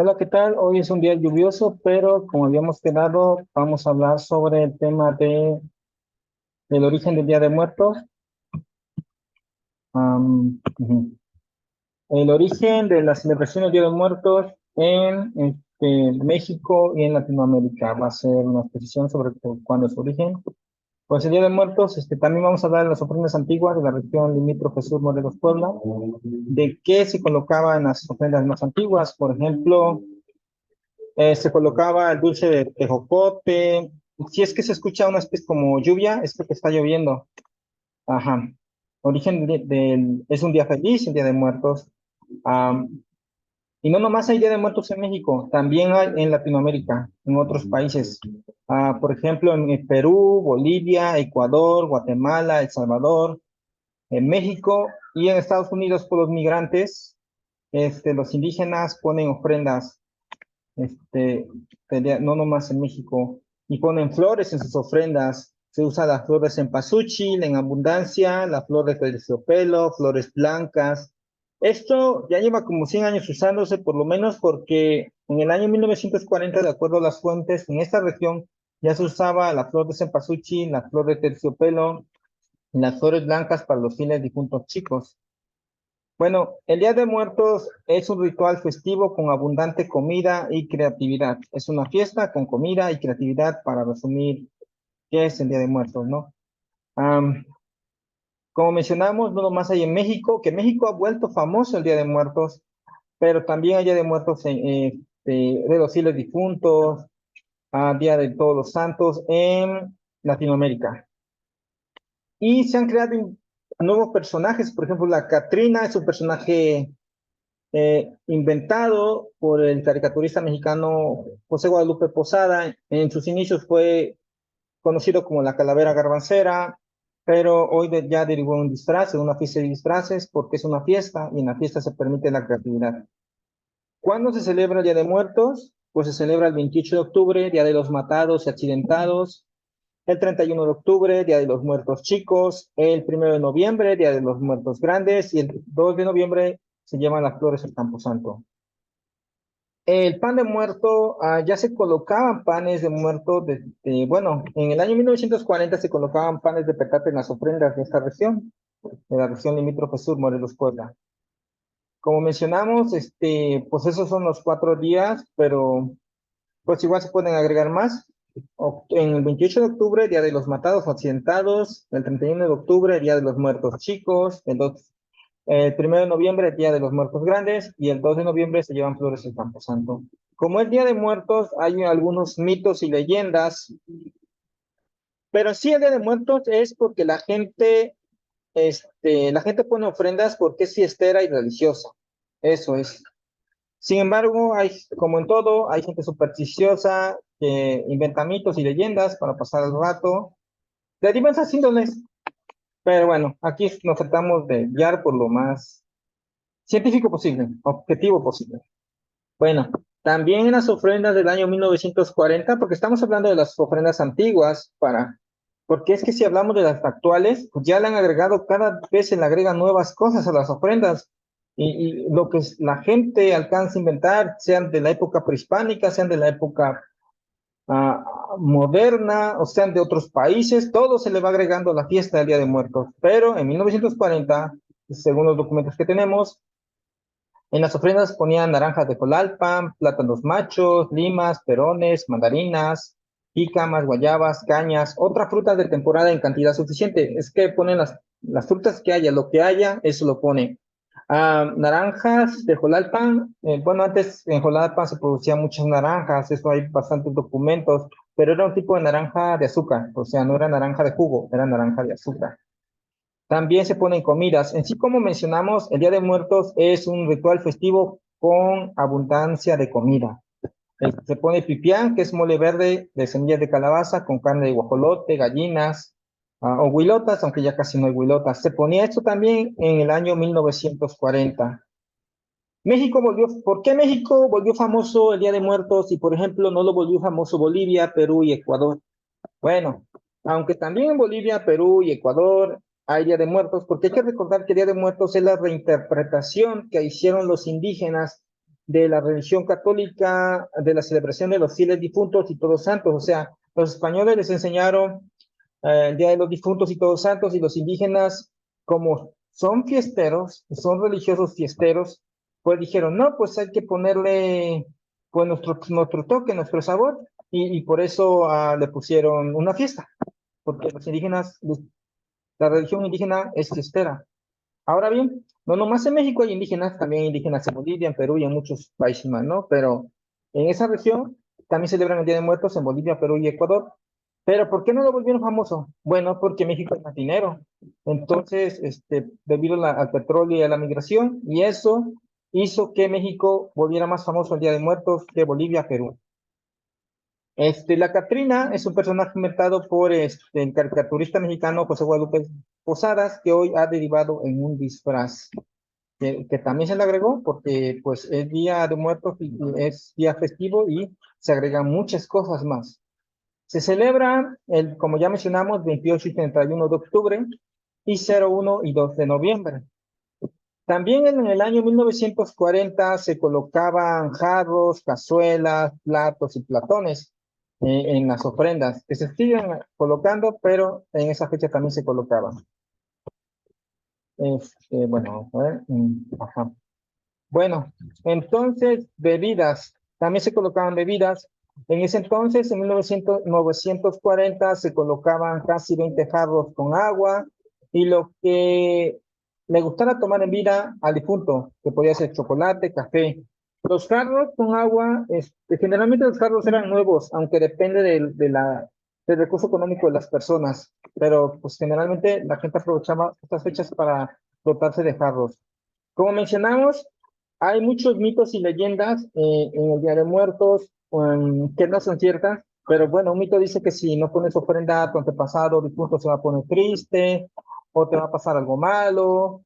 Hola, ¿qué tal? Hoy es un día lluvioso, pero como habíamos quedado, vamos a hablar sobre el tema del origen del Día de Muertos. Ujú. El origen de la celebración del Día de Muertos en México y en Latinoamérica. Va a ser una exposición sobre cuándo es su origen. Pues el Día de Muertos, también vamos a hablar de las ofrendas antiguas de la región limítrofe sur Morelos, Puebla, de qué se colocaba en las ofrendas más antiguas. Por ejemplo, se colocaba el dulce de tejocote. Si es que se escucha una especie como lluvia, es porque está lloviendo. Ajá. Origen es un día feliz, el Día de Muertos. Am, y no nomás hay Día de Muertos en México, también hay en Latinoamérica, en otros países. Por ejemplo, en Perú, Bolivia, Ecuador, Guatemala, El Salvador, en México y en Estados Unidos por los migrantes, los indígenas ponen ofrendas este, no nomás en México, y ponen flores en sus ofrendas. Se usa las flores en cempasúchil en abundancia, las flores de terciopelo, flores blancas. Esto ya lleva como 100 años usándose, por lo menos porque en el año 1940, de acuerdo a las fuentes, en esta región ya se usaba la flor de cempasúchil, la flor de terciopelo, y las flores blancas para los fieles difuntos chicos. Bueno, el Día de Muertos es un ritual festivo con abundante comida y creatividad. Es una fiesta con comida y creatividad para resumir qué es el Día de Muertos, ¿no? Am, Como mencionamos, no nomás hay en México, que México ha vuelto famoso el Día de Muertos, pero también hay Día de Muertos de los fieles difuntos, Día de Todos los Santos en Latinoamérica. Y se han creado nuevos personajes, por ejemplo, la Catrina es un personaje inventado por el caricaturista mexicano José Guadalupe Posada. En sus inicios fue conocido como la Calavera Garbancera, pero hoy ya derivó en un disfraz, en una fiesta de disfraces, porque es una fiesta y en la fiesta se permite la creatividad. ¿Cuándo se celebra el Día de Muertos? Pues se celebra el 28 de octubre, Día de los Matados y Accidentados, el 31 de octubre, Día de los Muertos Chicos, el 1 de noviembre, Día de los Muertos Grandes, y el 2 de noviembre se llevan las flores al Camposanto. El pan de muerto, ya se colocaban panes de muerto, bueno, en el año 1940 se colocaban panes de petate en las ofrendas de esta región, de la región limítrofe sur, Morelos, Puebla. Como mencionamos, pues esos son los 4 días, pero pues igual se pueden agregar más. En el 28 de octubre, Día de los Matados o Accidentados, el 31 de octubre, Día de los Muertos Chicos, el 1 de noviembre, Día de los Muertos Grandes, y el 2 de noviembre se llevan flores al Camposanto. Como es Día de Muertos, hay algunos mitos y leyendas, pero sí el Día de Muertos es porque la gente pone ofrendas porque es fiestera y religiosa. Eso es. Sin embargo, como en todo, hay gente supersticiosa que inventa mitos y leyendas para pasar el rato de diversas índoles. Pero bueno, aquí nos tratamos de guiar por lo más científico posible, objetivo posible. Bueno, también en las ofrendas del año 1940, porque estamos hablando de las ofrendas antiguas, porque es que si hablamos de las actuales, pues ya le han agregado, cada vez se le agregan nuevas cosas a las ofrendas, y lo que la gente alcanza a inventar, sean de la época prehispánica, sean de la época moderna, o sean de otros países, todo se le va agregando a la fiesta del Día de Muertos. Pero en 1940, según los documentos que tenemos, en las ofrendas ponían naranjas de Colalpan, plátanos machos, limas, perones, mandarinas, jícamas, guayabas, cañas, otras frutas de temporada en cantidad suficiente. Es que ponen las frutas que haya, lo que haya, eso lo ponen. Naranjas de Jolalpan, bueno, antes en Jolalpan se producían muchas naranjas, eso hay bastantes documentos, pero era un tipo de naranja de azúcar, o sea, no era naranja de jugo, era naranja de azúcar. También se ponen comidas. En sí, como mencionamos, el Día de Muertos es un ritual festivo con abundancia de comida. Se pone pipián, que es mole verde de semillas de calabaza con carne de guajolote, gallinas, o huilotas, aunque ya casi no hay huilotas. Se ponía esto también en el año 1940. ¿Por qué México volvió famoso el Día de Muertos y, por ejemplo, no lo volvió famoso Bolivia, Perú y Ecuador? Bueno, aunque también en Bolivia, Perú y Ecuador hay Día de Muertos, porque hay que recordar que Día de Muertos es la reinterpretación que hicieron los indígenas de la religión católica, de la celebración de los fieles difuntos y todos santos. O sea, los españoles les enseñaron el Día de los Difuntos y Todos Santos, y los indígenas, como son fiesteros, son religiosos fiesteros, pues dijeron, no, pues hay que ponerle pues nuestro toque, nuestro sabor, y por eso le pusieron una fiesta, porque los indígenas, la religión indígena es fiestera. Ahora bien, no nomás en México hay indígenas, también hay indígenas en Bolivia, en Perú y en muchos países más, ¿no? Pero en esa región también celebran el Día de Muertos en Bolivia, Perú y Ecuador. Pero ¿por qué no lo volvieron famoso? Bueno, porque México es más dinero. Entonces, debido al petróleo y a la migración, y eso hizo que México volviera más famoso el Día de Muertos que Bolivia, Perú. La Catrina es un personaje inventado por el caricaturista mexicano José Guadalupe Posadas, que hoy ha derivado en un disfraz que también se le agregó porque pues es Día de Muertos y es día festivo y se agregan muchas cosas más. Se celebra, como ya mencionamos, 28 y 31 de octubre y 01 y 2 de noviembre. También en el año 1940 se colocaban jarros, cazuelas, platos y platones en las ofrendas, que se siguen colocando, pero en esa fecha también se colocaban. Bueno, a ver, ajá. Bueno, entonces, bebidas. También se colocaban bebidas. En ese entonces, en 1940, se colocaban casi 20 jarros con agua y lo que le gustara tomar en vida al difunto, que podía ser chocolate, café. Los jarros con agua, generalmente los jarros eran nuevos, aunque depende del recurso económico de las personas, pero pues generalmente la gente aprovechaba estas fechas para dotarse de jarros. Como mencionamos, hay muchos mitos y leyendas en el Día de Muertos que no son ciertas, pero bueno, un mito dice que si no pones ofrenda a tu antepasado difunto se va a poner triste o te va a pasar algo malo.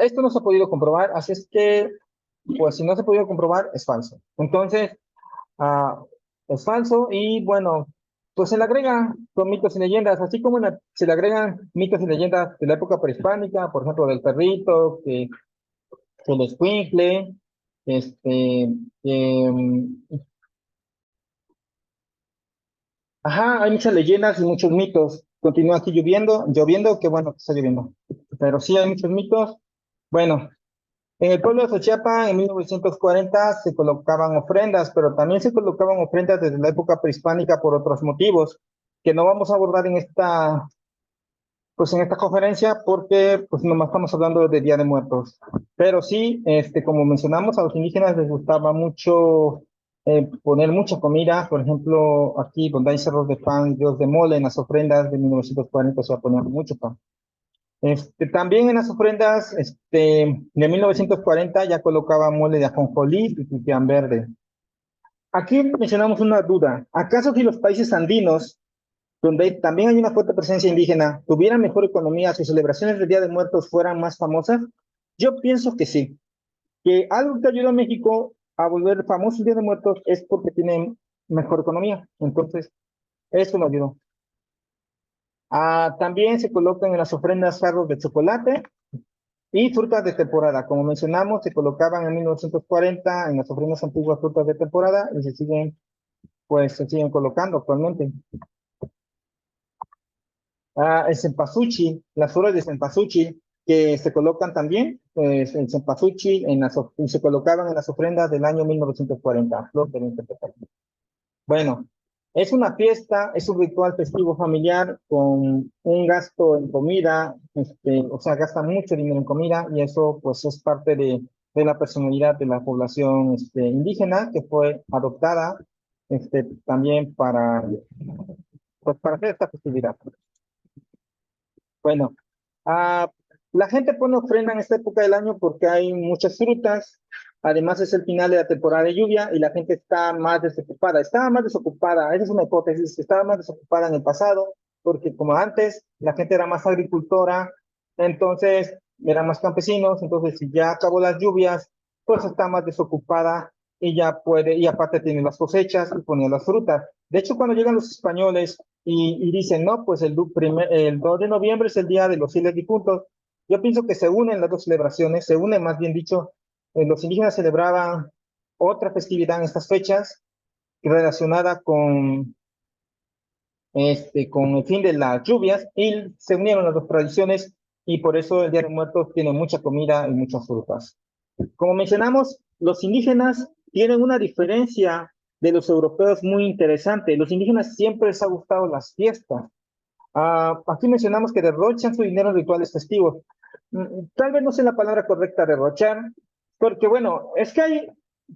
Esto no se ha podido comprobar, así es que, pues si no se ha podido comprobar, es falso. Entonces, ah, es falso y bueno, pues se le agregan con mitos y leyendas, así como se le agregan mitos y leyendas de la época prehispánica, por ejemplo, del perrito, que el escuincle, em, ajá, hay muchas leyendas y muchos mitos. Continúa aquí lloviendo, qué bueno que está lloviendo. Pero sí hay muchos mitos. Bueno, en el pueblo de Xochiapa, en 1940, se colocaban ofrendas, pero también se colocaban ofrendas desde la época prehispánica por otros motivos, que no vamos a abordar en esta conferencia porque pues nomás estamos hablando de Día de Muertos. Pero sí, como mencionamos, a los indígenas les gustaba mucho poner mucha comida. Por ejemplo, aquí donde hay cerros de pan, dios de mole, en las ofrendas de 1940 se va a poner mucho pan. También en las ofrendas de 1940 ya colocaba mole de ajonjolí y pipián verde. Aquí mencionamos una duda. ¿Acaso si los países andinos donde también hay una fuerte presencia indígena, tuvieran mejor economía, sus celebraciones del Día de Muertos fueran más famosas? Yo pienso que sí, que algo que ayudó a México a volver famoso el Día de Muertos es porque tienen mejor economía. Entonces, eso lo ayudó. También se colocan en las ofrendas jarros de chocolate y frutas de temporada. Como mencionamos, se colocaban en 1940 en las ofrendas antiguas frutas de temporada y se siguen colocando actualmente. El cempasúchil, las flores de cempasúchil, que se colocan también, pues el cempasúchil y se colocaban en las ofrendas del año 1940, flor de la interpretación. Bueno, es una fiesta, es un ritual festivo familiar con un gasto en comida, o sea, gastan mucho dinero en comida y eso pues es parte de la personalidad de la población indígena que fue adoptada también para hacer esta festividad. Bueno, la gente pone ofrenda en esta época del año porque hay muchas frutas. Además, es el final de la temporada de lluvia y la gente está más desocupada. Estaba más desocupada, esa es una hipótesis, estaba más desocupada en el pasado porque como antes la gente era más agricultora, entonces eran más campesinos, entonces si ya acabó las lluvias, pues está más desocupada y ya puede, y aparte tiene las cosechas y pone las frutas. De hecho, cuando llegan los españoles y dicen, no, pues el 2 de noviembre es el día de los fieles difuntos. Yo pienso que se unen las dos celebraciones, se unen más bien dicho, los indígenas celebraban otra festividad en estas fechas relacionada con el fin de las lluvias y se unieron las dos tradiciones y por eso el Día de Muertos tiene mucha comida y muchas frutas. Como mencionamos, los indígenas tienen una diferencia de los europeos muy interesante. Los indígenas siempre les ha gustado las fiestas. Aquí mencionamos que derrochan su dinero en rituales festivos. Tal vez no sea la palabra correcta derrochar, porque bueno, es que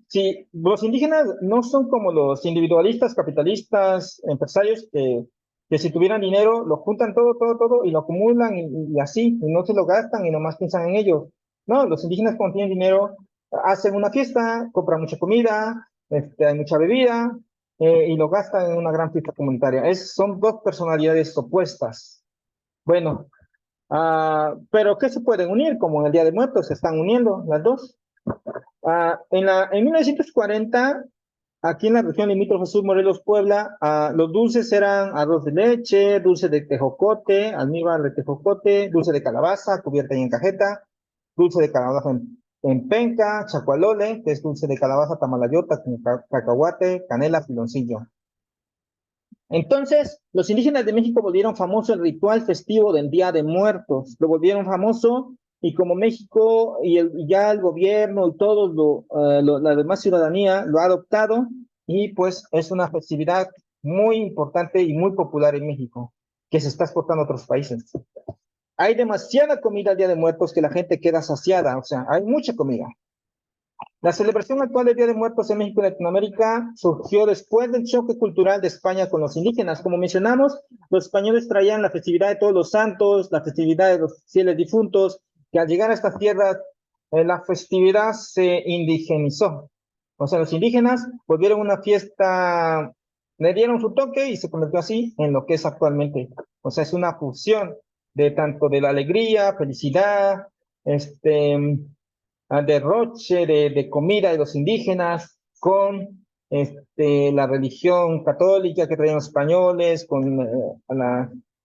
si los indígenas no son como los individualistas, capitalistas, empresarios, que si tuvieran dinero lo juntan todo, todo, todo y lo acumulan y así, y no se lo gastan y nomás piensan en ellos. No, los indígenas cuando tienen dinero hacen una fiesta, compran mucha comida, hay mucha bebida, y lo gastan en una gran fiesta comunitaria. Son dos personalidades opuestas. Bueno, pero ¿qué se pueden unir? Como en el Día de Muertos se están uniendo las dos. En 1940, aquí en la región limítrofe Sur Morelos, Puebla, los dulces eran arroz de leche, dulce de tejocote, almíbar de tejocote, dulce de calabaza cubierta y en cajeta, dulce de calabaza en penca, chacualole, que es dulce de calabaza, tamalayota, con cacahuate, canela, piloncillo. Entonces, los indígenas de México volvieron famoso el ritual festivo del Día de Muertos. Lo volvieron famoso y como México y ya el gobierno y todo la demás ciudadanía lo ha adoptado y pues es una festividad muy importante y muy popular en México, que se está exportando a otros países. Hay demasiada comida el Día de Muertos que la gente queda saciada, o sea, hay mucha comida. La celebración actual del Día de Muertos en México y Latinoamérica surgió después del choque cultural de España con los indígenas. Como mencionamos, los españoles traían la festividad de Todos los Santos, la festividad de los fieles difuntos, que al llegar a estas tierras, la festividad se indigenizó. O sea, los indígenas volvieron una fiesta, le dieron su toque y se convirtió así en lo que es actualmente. O sea, es una fusión de tanto de la alegría, felicidad, derroche de comida de los indígenas con la religión católica que traían los españoles, con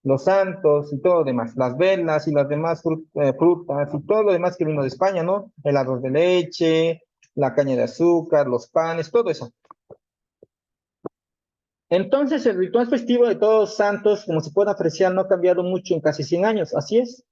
los santos y todo lo demás, las velas y las demás frutas y todo lo demás que vino de España, ¿no? El arroz de leche, la caña de azúcar, los panes, todo eso. Entonces, el ritual festivo de Todos los Santos, como se puede apreciar, no ha cambiado mucho en casi 100 años, así es.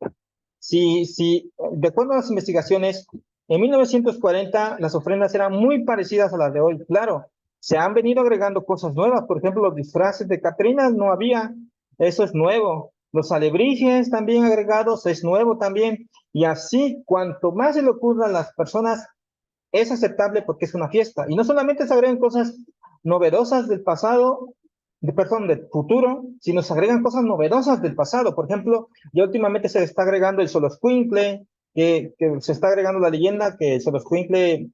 Sí, de acuerdo a las investigaciones, en 1940 las ofrendas eran muy parecidas a las de hoy. Claro, se han venido agregando cosas nuevas. Por ejemplo, los disfraces de Catrinas no había. Eso es nuevo. Los alebrijes también agregados es nuevo también. Y así, cuanto más se le ocurra a las personas, es aceptable porque es una fiesta. Y no solamente se agregan cosas novedosas del pasado, perdón, del futuro, sino se agregan cosas novedosas del pasado. Por ejemplo, ya últimamente se está agregando el Xoloscuincle, que se está agregando la leyenda que el Xoloscuincle,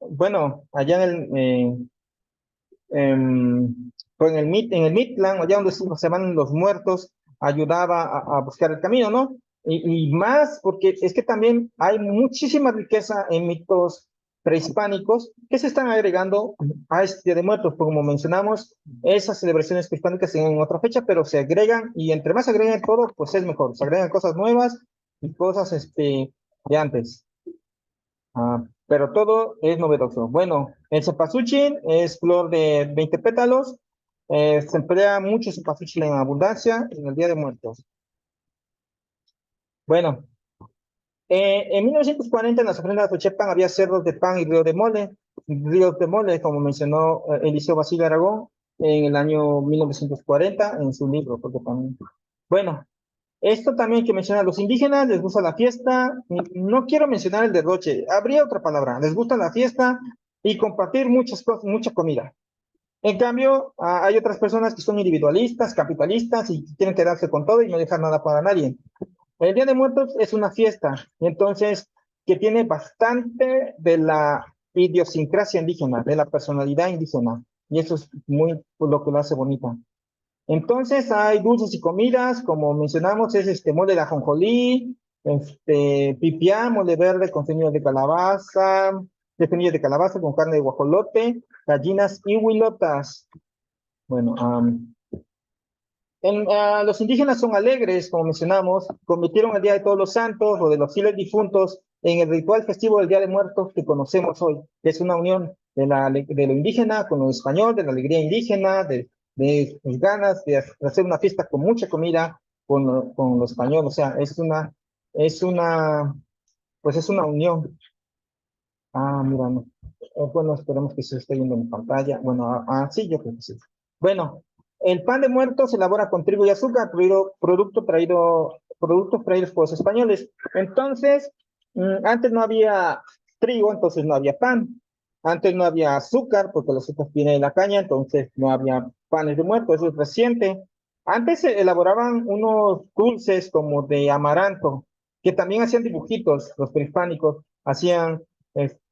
bueno, allá en el Mictlán, allá donde se van los muertos, ayudaba a buscar el camino, ¿no? Y más porque es que también hay muchísima riqueza en mitos prehispánicos que se están agregando a este Día de Muertos. Como mencionamos, esas celebraciones prehispánicas en otra fecha, pero se agregan y entre más se agregan todo, pues es mejor. Se agregan cosas nuevas y cosas de antes. Pero todo es novedoso. Bueno, el cempasúchil es flor de 20 pétalos. Se emplea mucho cempasúchil en abundancia en el Día de Muertos. Bueno, en 1940 en las ofrendas de Xochitl había cerros de pan y ríos de mole, como mencionó Eliseo Basilio Aragón en el año 1940 en su libro. Bueno, esto también que menciona, a los indígenas les gusta la fiesta, no quiero mencionar el derroche, habría otra palabra, les gusta la fiesta y compartir muchas cosas, mucha comida. En cambio, hay otras personas que son individualistas, capitalistas y quieren quedarse con todo y no dejar nada para nadie. El Día de Muertos es una fiesta, entonces, que tiene bastante de la idiosincrasia indígena, de la personalidad indígena, y eso es muy lo que lo hace bonita. Entonces hay dulces y comidas, como mencionamos, es mole de ajonjolí, pipián, mole verde con semillas de calabaza con carne de guajolote, gallinas y huilotas. Bueno, los indígenas son alegres, como mencionamos, convirtieron el Día de Todos los Santos o de los fieles difuntos en el ritual festivo del Día de Muertos que conocemos hoy, que es una unión de lo indígena con lo español, de la alegría indígena, de sus ganas de hacer una fiesta con mucha comida con lo español, o sea, es una, pues es una unión. Ah, mira, no. Bueno, esperemos que se esté viendo en pantalla. Bueno, sí, yo creo que sí. Bueno, el pan de muerto se elabora con trigo y azúcar, productos traídos por los españoles. Entonces, antes no había trigo, entonces no había pan. Antes no había azúcar, porque el azúcar viene de la caña, entonces no había panes de muerto, eso es reciente. Antes se elaboraban unos dulces como de amaranto, que también hacían dibujitos, los prehispánicos, hacían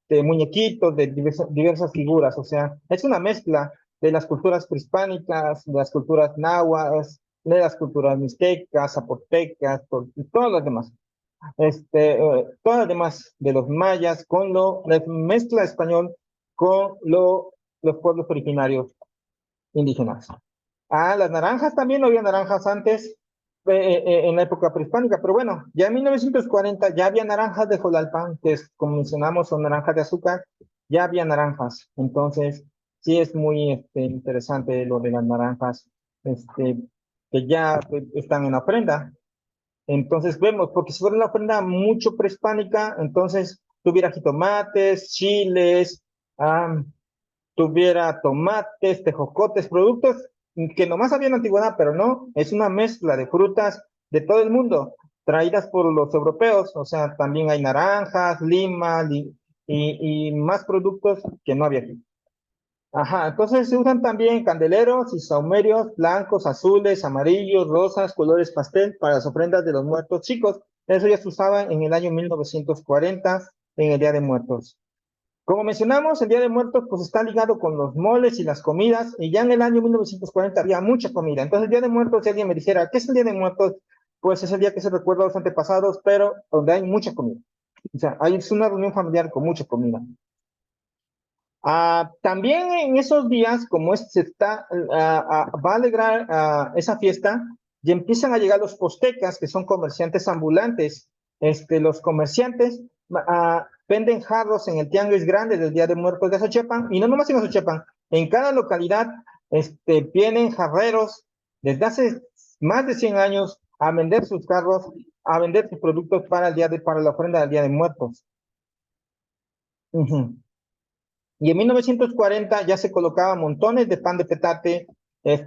muñequitos de diversas figuras, o sea, es una mezcla de las culturas prehispánicas, de las culturas náhuatl, de las culturas mixtecas, zapotecas, y todas las demás. Todas las demás de los mayas con la mezcla español con los pueblos originarios indígenas. Ah, las naranjas también, no había naranjas antes, en la época prehispánica, pero bueno, ya en 1940 ya había naranjas de Jolalpan, que es, como mencionamos, son naranjas de azúcar, ya había naranjas, entonces sí es muy interesante lo de las naranjas, que ya están en la ofrenda. Entonces vemos, porque si fuera una ofrenda mucho prehispánica, entonces tuviera jitomates, chiles, ah, tuviera tomates, tejocotes, productos que nomás había en la antigüedad, pero no, es una mezcla de frutas de todo el mundo, traídas por los europeos, o sea, también hay naranjas, lima, y más productos que no había aquí. Ajá, entonces se usan también candeleros y saumerios blancos, azules, amarillos, rosas, colores pastel para las ofrendas de los muertos chicos. Eso ya se usaba en el año 1940 en el Día de Muertos. Como mencionamos, el Día de Muertos pues está ligado con los moles y las comidas, y ya en el año 1940 había mucha comida. Entonces el Día de Muertos, si alguien me dijera, ¿qué es el Día de Muertos? Pues es el día que se recuerda a los antepasados, pero donde hay mucha comida. O sea, es una reunión familiar con mucha comida. También en esos días, como se está, va a alegrar esa fiesta, y empiezan a llegar los postecas, que son comerciantes ambulantes. Los comerciantes venden jarros en el tianguis grande del Día de Muertos de Azochepan, y no nomás en Azochepan, en cada localidad vienen jarreros desde hace más de 100 años a vender sus carros, a vender sus productos para la ofrenda del Día de Muertos. Ujú. Y en 1940 ya se colocaban montones de pan de petate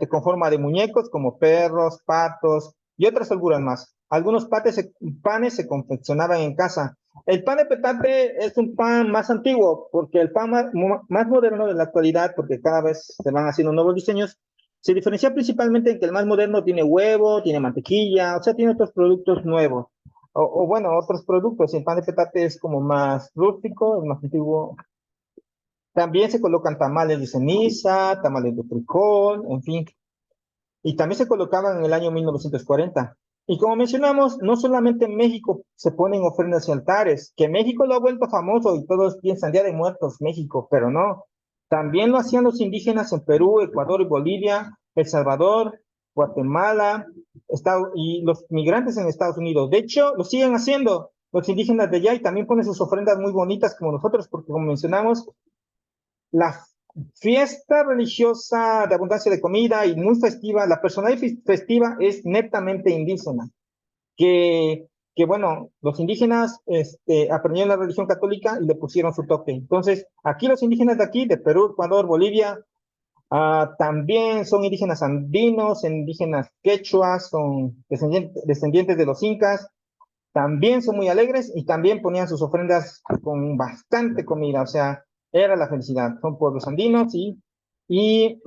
con forma de muñecos como perros, patos y otras figuras más. Algunos panes se confeccionaban en casa. El pan de petate es un pan más antiguo, porque el pan más moderno de la actualidad, porque cada vez se van haciendo nuevos diseños, se diferencia principalmente en que el más moderno tiene huevo, tiene mantequilla, o sea, tiene otros productos nuevos. O bueno, otros productos. El pan de petate es como más rústico, es más antiguo. También se colocan tamales de ceniza, tamales de frijol, en fin. Y también se colocaban en el año 1940. Y como mencionamos, no solamente en México se ponen ofrendas y altares, que México lo ha vuelto famoso y todos piensan Día de Muertos, México, pero no. También lo hacían los indígenas en Perú, Ecuador y Bolivia, El Salvador, Guatemala, y los migrantes en Estados Unidos. De hecho, lo siguen haciendo los indígenas de allá y también ponen sus ofrendas muy bonitas como nosotros, porque como mencionamos, la fiesta religiosa de abundancia de comida y muy festiva, la personalidad festiva es netamente indígena, que bueno, los indígenas aprendieron la religión católica y le pusieron su toque. Entonces, aquí los indígenas de aquí, de Perú, Ecuador, Bolivia, también son indígenas andinos, indígenas quechuas, son descendientes de los incas, también son muy alegres y también ponían sus ofrendas con bastante comida, o sea, era la felicidad. Son pueblos andinos y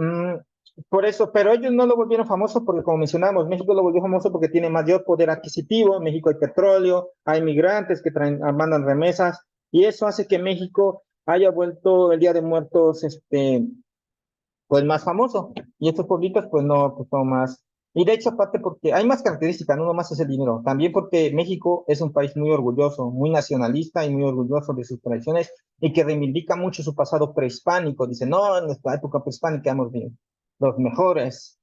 por eso, pero ellos no lo volvieron famoso porque, como mencionamos, México lo volvió famoso porque tiene mayor poder adquisitivo. En México hay petróleo, hay migrantes que mandan remesas, y eso hace que México haya vuelto el Día de Muertos, pues más famoso. Y estos pueblitos, pues no, pues son más. Y de hecho, aparte porque hay más características, no nomás es el dinero, también porque México es un país muy orgulloso, muy nacionalista y muy orgulloso de sus tradiciones y que reivindica mucho su pasado prehispánico. Dice, no, en nuestra época prehispánica hemos bien, los mejores.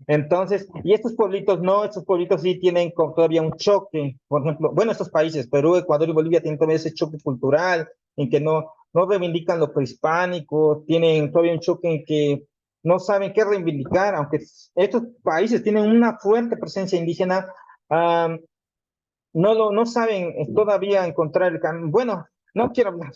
Entonces, y estos pueblitos no, estos pueblitos sí tienen todavía un choque. Por ejemplo, bueno, estos países, Perú, Ecuador y Bolivia tienen todavía ese choque cultural en que no reivindican lo prehispánico, tienen todavía un choque en que no saben qué reivindicar, aunque estos países tienen una fuerte presencia indígena, ah, no saben todavía encontrar el camino. Bueno, no quiero hablar,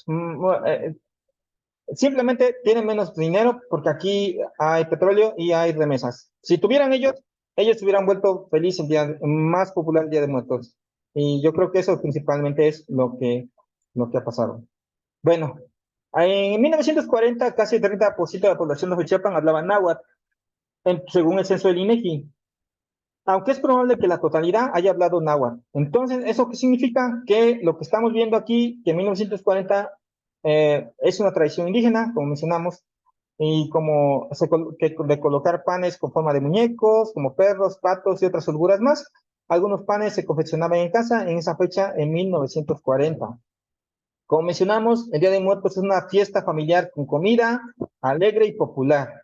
simplemente tienen menos dinero porque aquí hay petróleo y hay remesas. Si tuvieran ellos se hubieran vuelto feliz más popular el Día de Muertos. Y yo creo que eso principalmente es lo que ha pasado. Bueno, en 1940 casi el 30% de la población de Juchiapan hablaba náhuatl, según el censo del INEGI, aunque es probable que la totalidad haya hablado náhuatl. Entonces, ¿eso qué significa? Que lo que estamos viendo aquí, que en 1940 es una tradición indígena, como mencionamos, y como de colocar panes con forma de muñecos, como perros, patos y otras holguras más. Algunos panes se confeccionaban en casa en esa fecha en 1940. Como mencionamos, el Día de Muertos es una fiesta familiar con comida alegre y popular.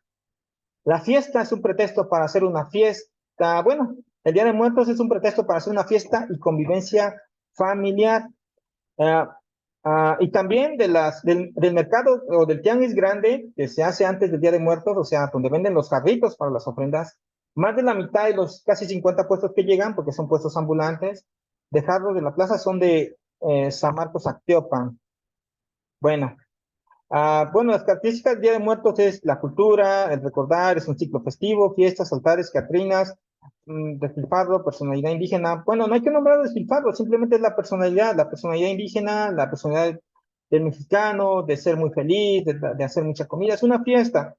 La fiesta es un pretexto para hacer una fiesta. Bueno, el Día de Muertos es un pretexto para hacer una fiesta y convivencia familiar. Ah, y también del mercado o del tianguis grande que se hace antes del Día de Muertos, o sea, donde venden los jarritos para las ofrendas, más de la mitad de los casi 50 puestos que llegan, porque son puestos ambulantes, de jarros de la plaza son de San Marcos Acteopan. Bueno, bueno, las características del Día de Muertos es la cultura, el recordar, es un ciclo festivo, fiestas, altares, catrinas, despilfarro, personalidad indígena. Bueno, no hay que nombrar despilfarro, simplemente es la personalidad indígena, la personalidad del mexicano, de ser muy feliz, de hacer mucha comida. Es una fiesta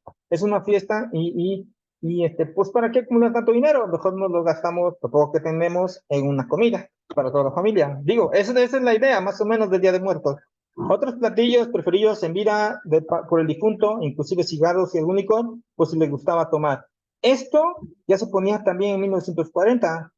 pues ¿para qué acumular tanto dinero? Mejor nos lo gastamos, lo poco que tenemos, en una comida para toda la familia. Digo, esa es la idea más o menos del Día de Muertos. Otros platillos preferidos en vida por el difunto, inclusive cigarros y algún licor, pues si le gustaba tomar. Esto ya se ponía también en 1940.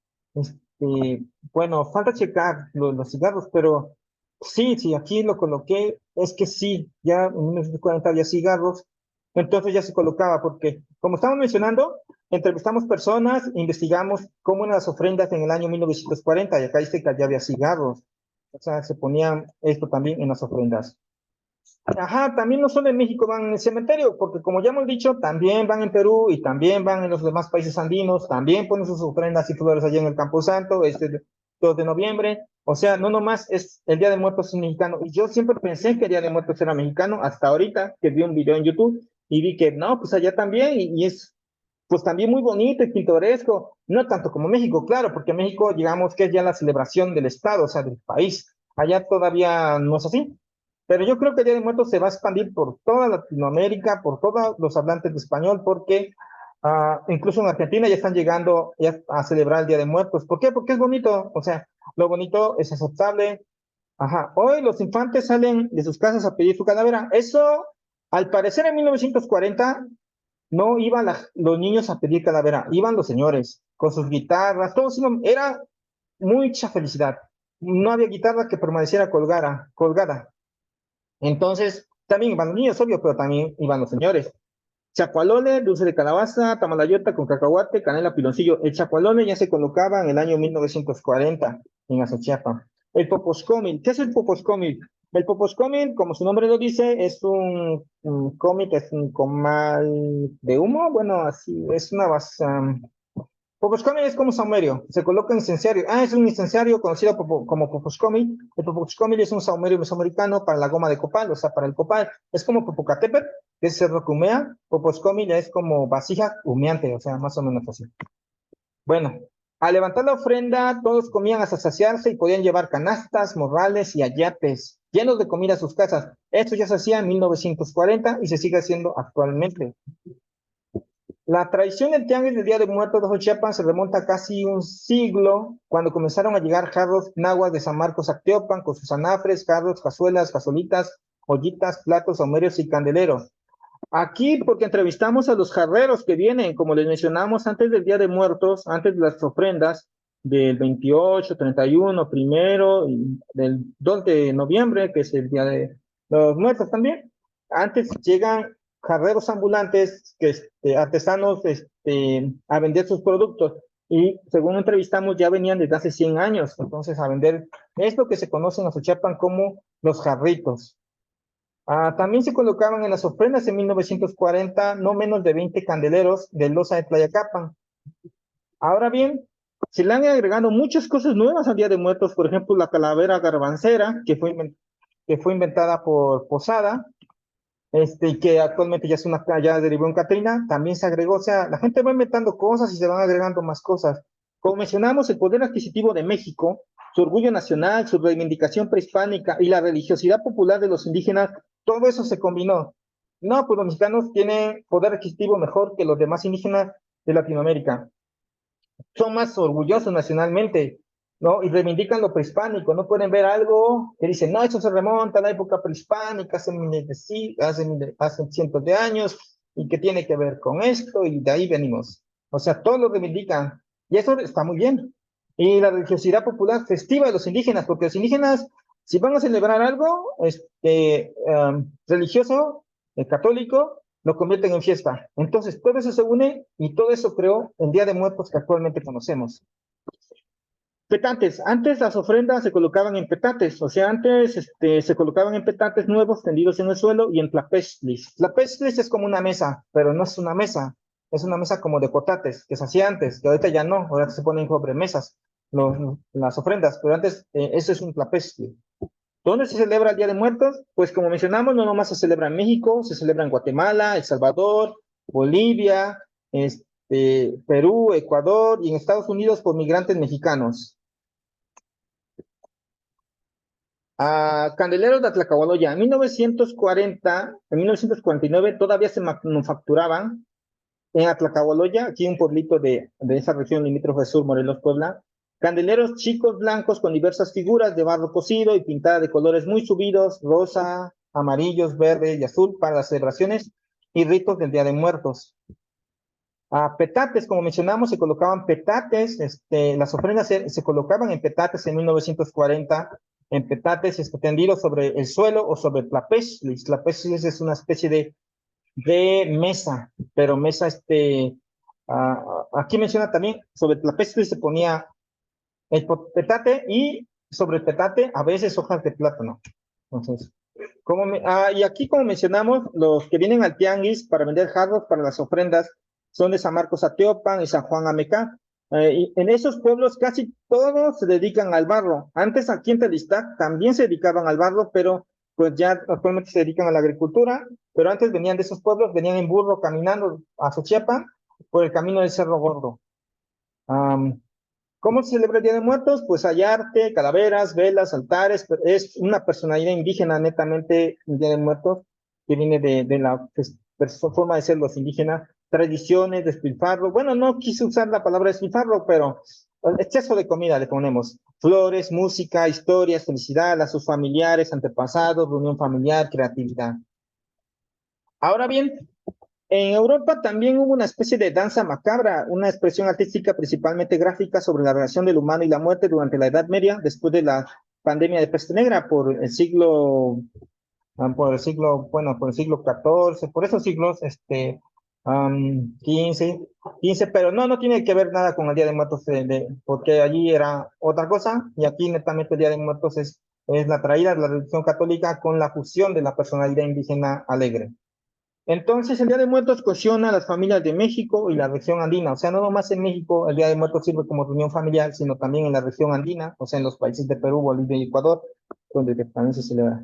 Bueno, falta checar los cigarros, pero sí, aquí lo coloqué, es que sí, ya en 1940 había cigarros, entonces ya se colocaba, porque como estamos mencionando, entrevistamos personas, investigamos cómo eran las ofrendas en el año 1940, y acá dice que ya había cigarros. O sea, se ponían esto también en las ofrendas. Ajá, también no solo en México van en el cementerio, porque como ya hemos dicho, también van en Perú y también van en los demás países andinos, también ponen sus ofrendas y flores allá en el Camposanto, 2 de noviembre. O sea, no nomás es el Día de Muertos mexicano. Y yo siempre pensé que el Día de Muertos era mexicano, hasta ahorita que vi un video en YouTube y vi que no, pues allá también, y es pues también muy bonito y pintoresco, no tanto como México, claro, porque México, digamos que es ya la celebración del Estado, o sea, del país. Allá todavía no es así. Pero yo creo que el Día de Muertos se va a expandir por toda Latinoamérica, por todos los hablantes de español, porque incluso en Argentina ya están llegando ya a celebrar el Día de Muertos. ¿Por qué? Porque es bonito, o sea, lo bonito es aceptable. Ajá, hoy los infantes salen de sus casas a pedir su calavera. Eso, al parecer en 1940, no iban los niños a pedir calavera, iban los señores con sus guitarras, era mucha felicidad. No había guitarra que permaneciera colgada. Entonces, también iban los niños, obvio, pero también iban los señores. Chacualone, dulce de calabaza, tamalayota con cacahuate, canela, piloncillo. El chacualone ya se colocaba en el año 1940 en Azochiapa. El poposcómil, ¿qué es el poposcómil? El poposcómil, como su nombre lo dice, es un cómic, es un comal de humo. Bueno, así es una base. Poposcómil es como saumerio, se coloca en incenciario. Es un incenciario conocido como Poposcómil. El Poposcómil es un saumerio mesoamericano para la goma de copal, o sea, para el copal. Es como Popocatépetl, que es cerro que humea. Poposcómil es como vasija humeante, o sea, más o menos así. Bueno, al levantar la ofrenda, todos comían hasta saciarse y podían llevar canastas, morrales y ayates llenos de comida a sus casas. Esto ya se hacía en 1940 y se sigue haciendo actualmente. La tradición del tianguis del Día de Muertos de Xochiapan se remonta a casi un siglo, cuando comenzaron a llegar jarros náhuatl de San Marcos a Acteopan con sus anafres, jarros, cazuelas, cazolitas, ollitas, platos, saumerios y candeleros. Aquí, porque entrevistamos a los jarreros que vienen, como les mencionamos, antes del Día de Muertos, antes de las ofrendas del 28, 31, primero, y del 2 de noviembre, que es el Día de los Muertos también. Antes llegan jarreros ambulantes, artesanos, a vender sus productos. Y según entrevistamos, ya venían desde hace 100 años, entonces a vender esto que se conoce en Azochiapan como los jarritos. También se colocaban en las ofrendas en 1940 no menos de 20 candeleros de loza de Tlayacapan. Ahora bien, se le han agregado muchas cosas nuevas al Día de Muertos, por ejemplo, la calavera garbancera, que fue inventada por Posada, y que actualmente ya es ya derivó en Catrina, también se agregó, o sea, la gente va inventando cosas y se van agregando más cosas. Como mencionamos, el poder adquisitivo de México, su orgullo nacional, su reivindicación prehispánica y la religiosidad popular de los indígenas, todo eso se combinó. No, pues los mexicanos tienen poder adquisitivo mejor que los demás indígenas de Latinoamérica. Son más orgullosos nacionalmente, ¿no? Y reivindican lo prehispánico, no pueden ver algo que dicen, no, eso se remonta a la época prehispánica, hace cientos de años, y que tiene que ver con esto, y de ahí venimos. O sea, todos lo reivindican, y eso está muy bien. Y la religiosidad popular festiva de los indígenas, porque los indígenas, si van a celebrar algo religioso, católico, lo convierten en fiesta. Entonces, todo eso se une y todo eso creó el Día de Muertos que actualmente conocemos. Petates. Antes las ofrendas se colocaban en petates, o sea, antes se colocaban en petates nuevos tendidos en el suelo y en tlapestlis. Tlapestlis es como una mesa, pero no es una mesa, es una mesa como de cotates, que se hacía antes, que ahorita ya no, ahora se ponen sobre mesas las ofrendas, pero antes eso es un tlapestli. ¿Dónde se celebra el Día de Muertos? Pues como mencionamos, no nomás se celebra en México, se celebra en Guatemala, El Salvador, Bolivia, Perú, Ecuador y en Estados Unidos por migrantes mexicanos. Candeleros de Atlacabaloya. En 1949 todavía se manufacturaban en Atlacabaloya, aquí un pueblito de esa región limítrofe sur, Morelos, Puebla, candeleros chicos blancos con diversas figuras de barro cocido y pintada de colores muy subidos, rosa, amarillos, verde y azul para las celebraciones y ritos del Día de Muertos. Petates, como mencionamos, se colocaban petates, las ofrendas se colocaban en petates en 1940, en petates tendidos sobre el suelo o sobre tlapestlis. Tlapestlis es una especie de mesa, pero mesa, aquí menciona también, sobre tlapestlis se ponía el petate y sobre el petate a veces hojas de plátano. Entonces, y aquí como mencionamos, los que vienen al tianguis para vender jarros para las ofrendas son de San Marcos Ateopan y San Juan Ameca. Y en esos pueblos casi todos se dedican al barro. Antes aquí en Telistac también se dedicaban al barro, pero pues ya actualmente se dedican a la agricultura, pero antes venían de esos pueblos, venían en burro caminando a Xochiapan por el camino del Cerro Gordo. ¿Cómo se celebra el Día de Muertos? Pues hay arte, calaveras, velas, altares, es una personalidad indígena netamente el Día de Muertos, que viene de la forma de ser los indígenas, tradiciones, despilfarro. Bueno, no quise usar la palabra despilfarro, pero exceso de comida le ponemos. Flores, música, historias, felicidad a sus familiares, antepasados, reunión familiar, creatividad. Ahora bien, en Europa también hubo una especie de danza macabra, una expresión artística principalmente gráfica sobre la relación del humano y la muerte durante la Edad Media, después de la pandemia de peste negra por el siglo XIV, por esos siglos, 15, pero no tiene que ver nada con el Día de Muertos, porque allí era otra cosa, y aquí netamente el Día de Muertos es la traída de la religión católica con la fusión de la personalidad indígena alegre. Entonces, el Día de Muertos cohesiona a las familias de México y la región andina. O sea, no nomás en México el Día de Muertos sirve como reunión familiar, sino también en la región andina, o sea, en los países de Perú, Bolivia y Ecuador, donde también se celebra.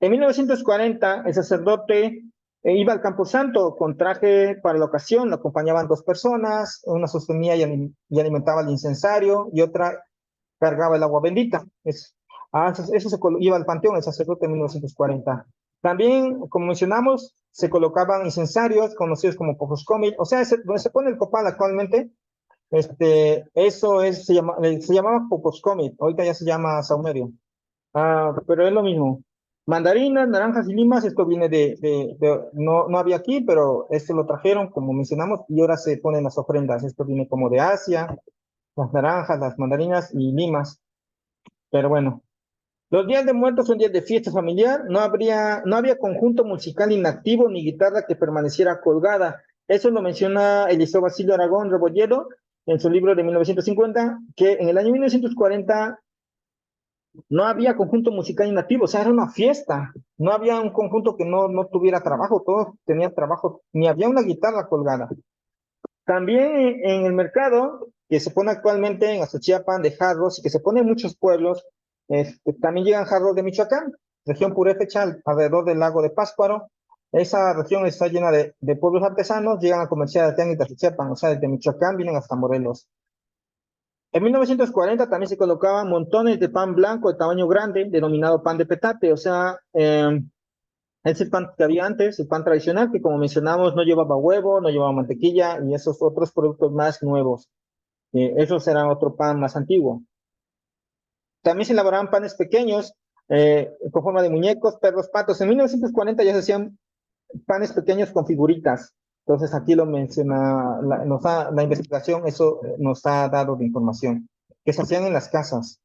En 1940, el sacerdote iba al Camposanto con traje para la ocasión, lo acompañaban dos personas, una sostenía y alimentaba el incensario y otra cargaba el agua bendita. Eso iba al panteón el sacerdote en 1940. También, como mencionamos, se colocaban incensarios conocidos como Pojoscomil, o sea, donde se pone el copal actualmente, se llamaba Pojoscomil, ahorita ya se llama saumerio, pero es lo mismo. Mandarinas, naranjas y limas, esto viene no había aquí, pero esto lo trajeron, como mencionamos, y ahora se ponen las ofrendas, esto viene como de Asia, las naranjas, las mandarinas y limas, pero bueno. Los días de muertos son días de fiesta familiar, no había conjunto musical inactivo ni guitarra que permaneciera colgada. Eso lo menciona Eliseo Basilio Aragón Rebollero en su libro de 1950, que en el año 1940 no había conjunto musical inactivo, o sea, era una fiesta. No había un conjunto que no tuviera trabajo, todos tenían trabajo, ni había una guitarra colgada. También en el mercado, que se pone actualmente en Azochiapan de jarros, y que se pone en muchos pueblos, también llegan jarros de Michoacán, región purépecha, alrededor del lago de Pátzcuaro. Esa región está llena de pueblos artesanos, llegan a comerciar de tianguis de Azochiapan, o sea, desde Michoacán vienen hasta Morelos. En 1940 también se colocaban montones de pan blanco de tamaño grande, denominado pan de petate, o sea, es el pan que había antes, el pan tradicional, que como mencionamos no llevaba huevo, no llevaba mantequilla y esos otros productos más nuevos. Esos eran otro pan más antiguo. También se elaboraban panes pequeños con forma de muñecos, perros, patos. En 1940 ya se hacían panes pequeños con figuritas. Entonces aquí lo menciona, la investigación, eso nos ha dado de información, que se hacían en las casas.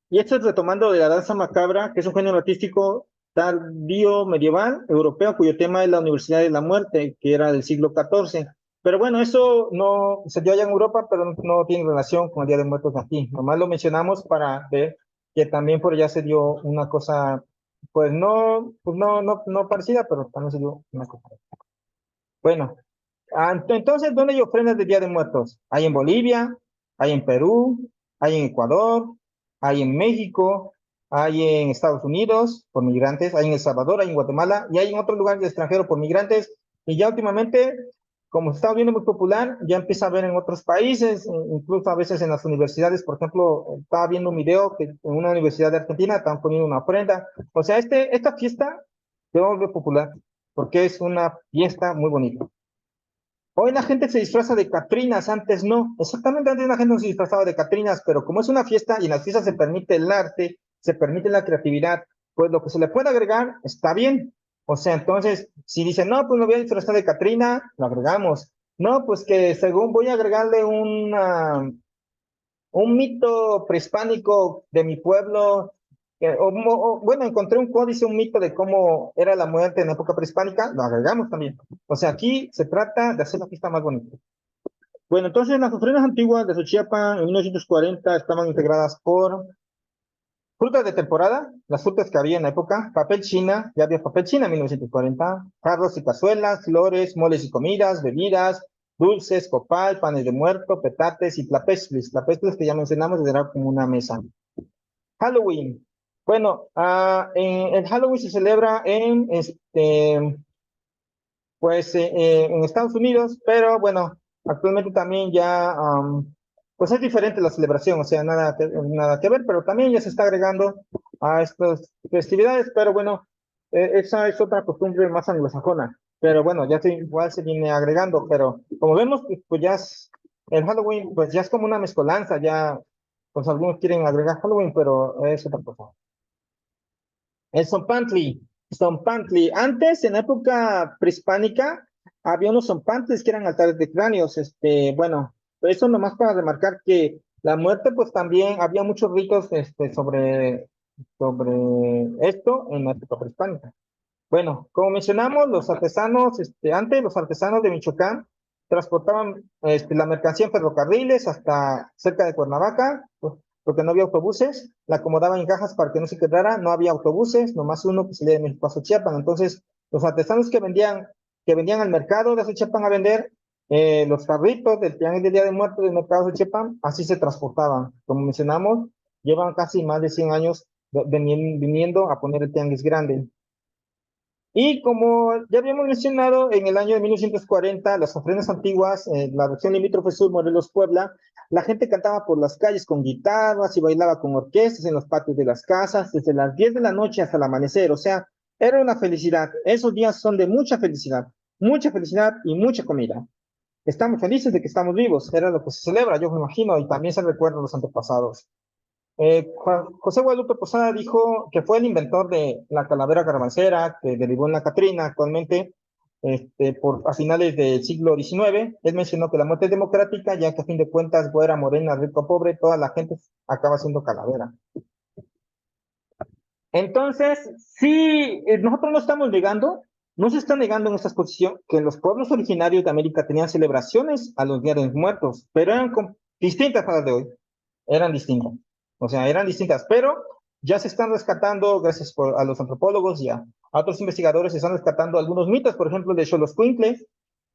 Y esto es retomando de la danza macabra, que es un género artístico tardío medieval europeo, cuyo tema es la Universidad de la Muerte, que era del siglo XIV. Pero bueno, eso no se dio allá en Europa, pero no tiene relación con el Día de Muertos aquí. Nomás lo mencionamos para ver que también por allá se dio una cosa, pues no parecida, pero también se dio una cosa. Bueno, entonces, ¿dónde hay ofrendas de Día de Muertos? Hay en Bolivia, hay en Perú, hay en Ecuador, hay en México, hay en Estados Unidos por migrantes, hay en El Salvador, hay en Guatemala y hay en otros lugares del extranjero por migrantes. Y ya últimamente, como se está viendo muy popular, ya empieza a ver en otros países, incluso a veces en las universidades. Por ejemplo, estaba viendo un video que en una universidad de Argentina están poniendo una ofrenda. O sea, esta fiesta se vuelve popular porque es una fiesta muy bonita. Hoy la gente se disfraza de catrinas, antes no. Exactamente, antes la gente no se disfrazaba de catrinas, pero como es una fiesta y en las fiestas se permite el arte, se permite la creatividad, pues lo que se le puede agregar está bien. O sea, entonces, si dicen, no, pues me voy a disfrazar de catrina, lo agregamos. No, pues que según voy a agregarle un mito prehispánico de mi pueblo, bueno, encontré un códice, un mito de cómo era la muerte en la época prehispánica, lo agregamos también. O sea, aquí se trata de hacer la fiesta más bonita. Bueno, entonces las ofrendas antiguas de Xochiapan en 1940 estaban integradas por frutas de temporada, las frutas que había en la época, papel china, ya había papel china en 1940, jarros y cazuelas, flores, moles y comidas, bebidas, dulces, copal, panes de muerto, petates y tlapescuis. Tlapescuis que ya mencionamos, era como una mesa. Halloween. Bueno, el Halloween se celebra en Estados Unidos, pero bueno, actualmente también ya, pues es diferente la celebración, o sea, nada que ver, pero también ya se está agregando a estas festividades, pero bueno, esa es otra costumbre más anglosajona, pero bueno, igual se viene agregando, pero como vemos, pues el Halloween, pues ya es como una mezcolanza, ya, pues algunos quieren agregar Halloween, pero es otra cosa. El Zompantli. Zompantli. Antes, en la época prehispánica, había unos zompantlis que eran altares de cráneos. Bueno, eso nomás para remarcar que la muerte, pues también había muchos ritos sobre esto en la época prehispánica. Bueno, como mencionamos, antes los artesanos de Michoacán transportaban la mercancía en ferrocarriles hasta cerca de Cuernavaca, porque no había autobuses, la acomodaban en cajas para que no se quebrara, no había autobuses, nomás uno que salía de México a Xochiapan. Entonces, los artesanos que vendían al mercado de Xochiapan a vender, los carritos del tianguis del Día de Muertos del mercado de Xochiapan, así se transportaban. Como mencionamos, llevan casi más de 100 años viniendo a poner el tianguis grande. Y como ya habíamos mencionado, en el año de 1940, las ofrendas antiguas, en la región limítrofe sur, Morelos, Puebla, la gente cantaba por las calles con guitarras y bailaba con orquestas en los patios de las casas, desde las 10 de la noche hasta el amanecer. O sea, era una felicidad. Esos días son de mucha felicidad y mucha comida. Estamos felices de que estamos vivos, era lo que se celebra, yo me imagino, y también se recuerdan los antepasados. José Guadalupe Posada dijo que fue el inventor de la calavera garbancera que derivó en la Catrina actualmente, a finales del siglo XIX. Él mencionó que la muerte es democrática, ya que a fin de cuentas, güera, morena, rico, pobre, toda la gente acaba siendo calavera. Entonces, sí, nosotros no estamos negando, no se está negando en esta exposición que los pueblos originarios de América tenían celebraciones a los Días de los Muertos, pero eran distintas a las de hoy, eran distintas, o sea, eran distintas, pero ya se están rescatando, gracias a los antropólogos y a otros investigadores, se están rescatando algunos mitos, por ejemplo, de Xoloscuincle,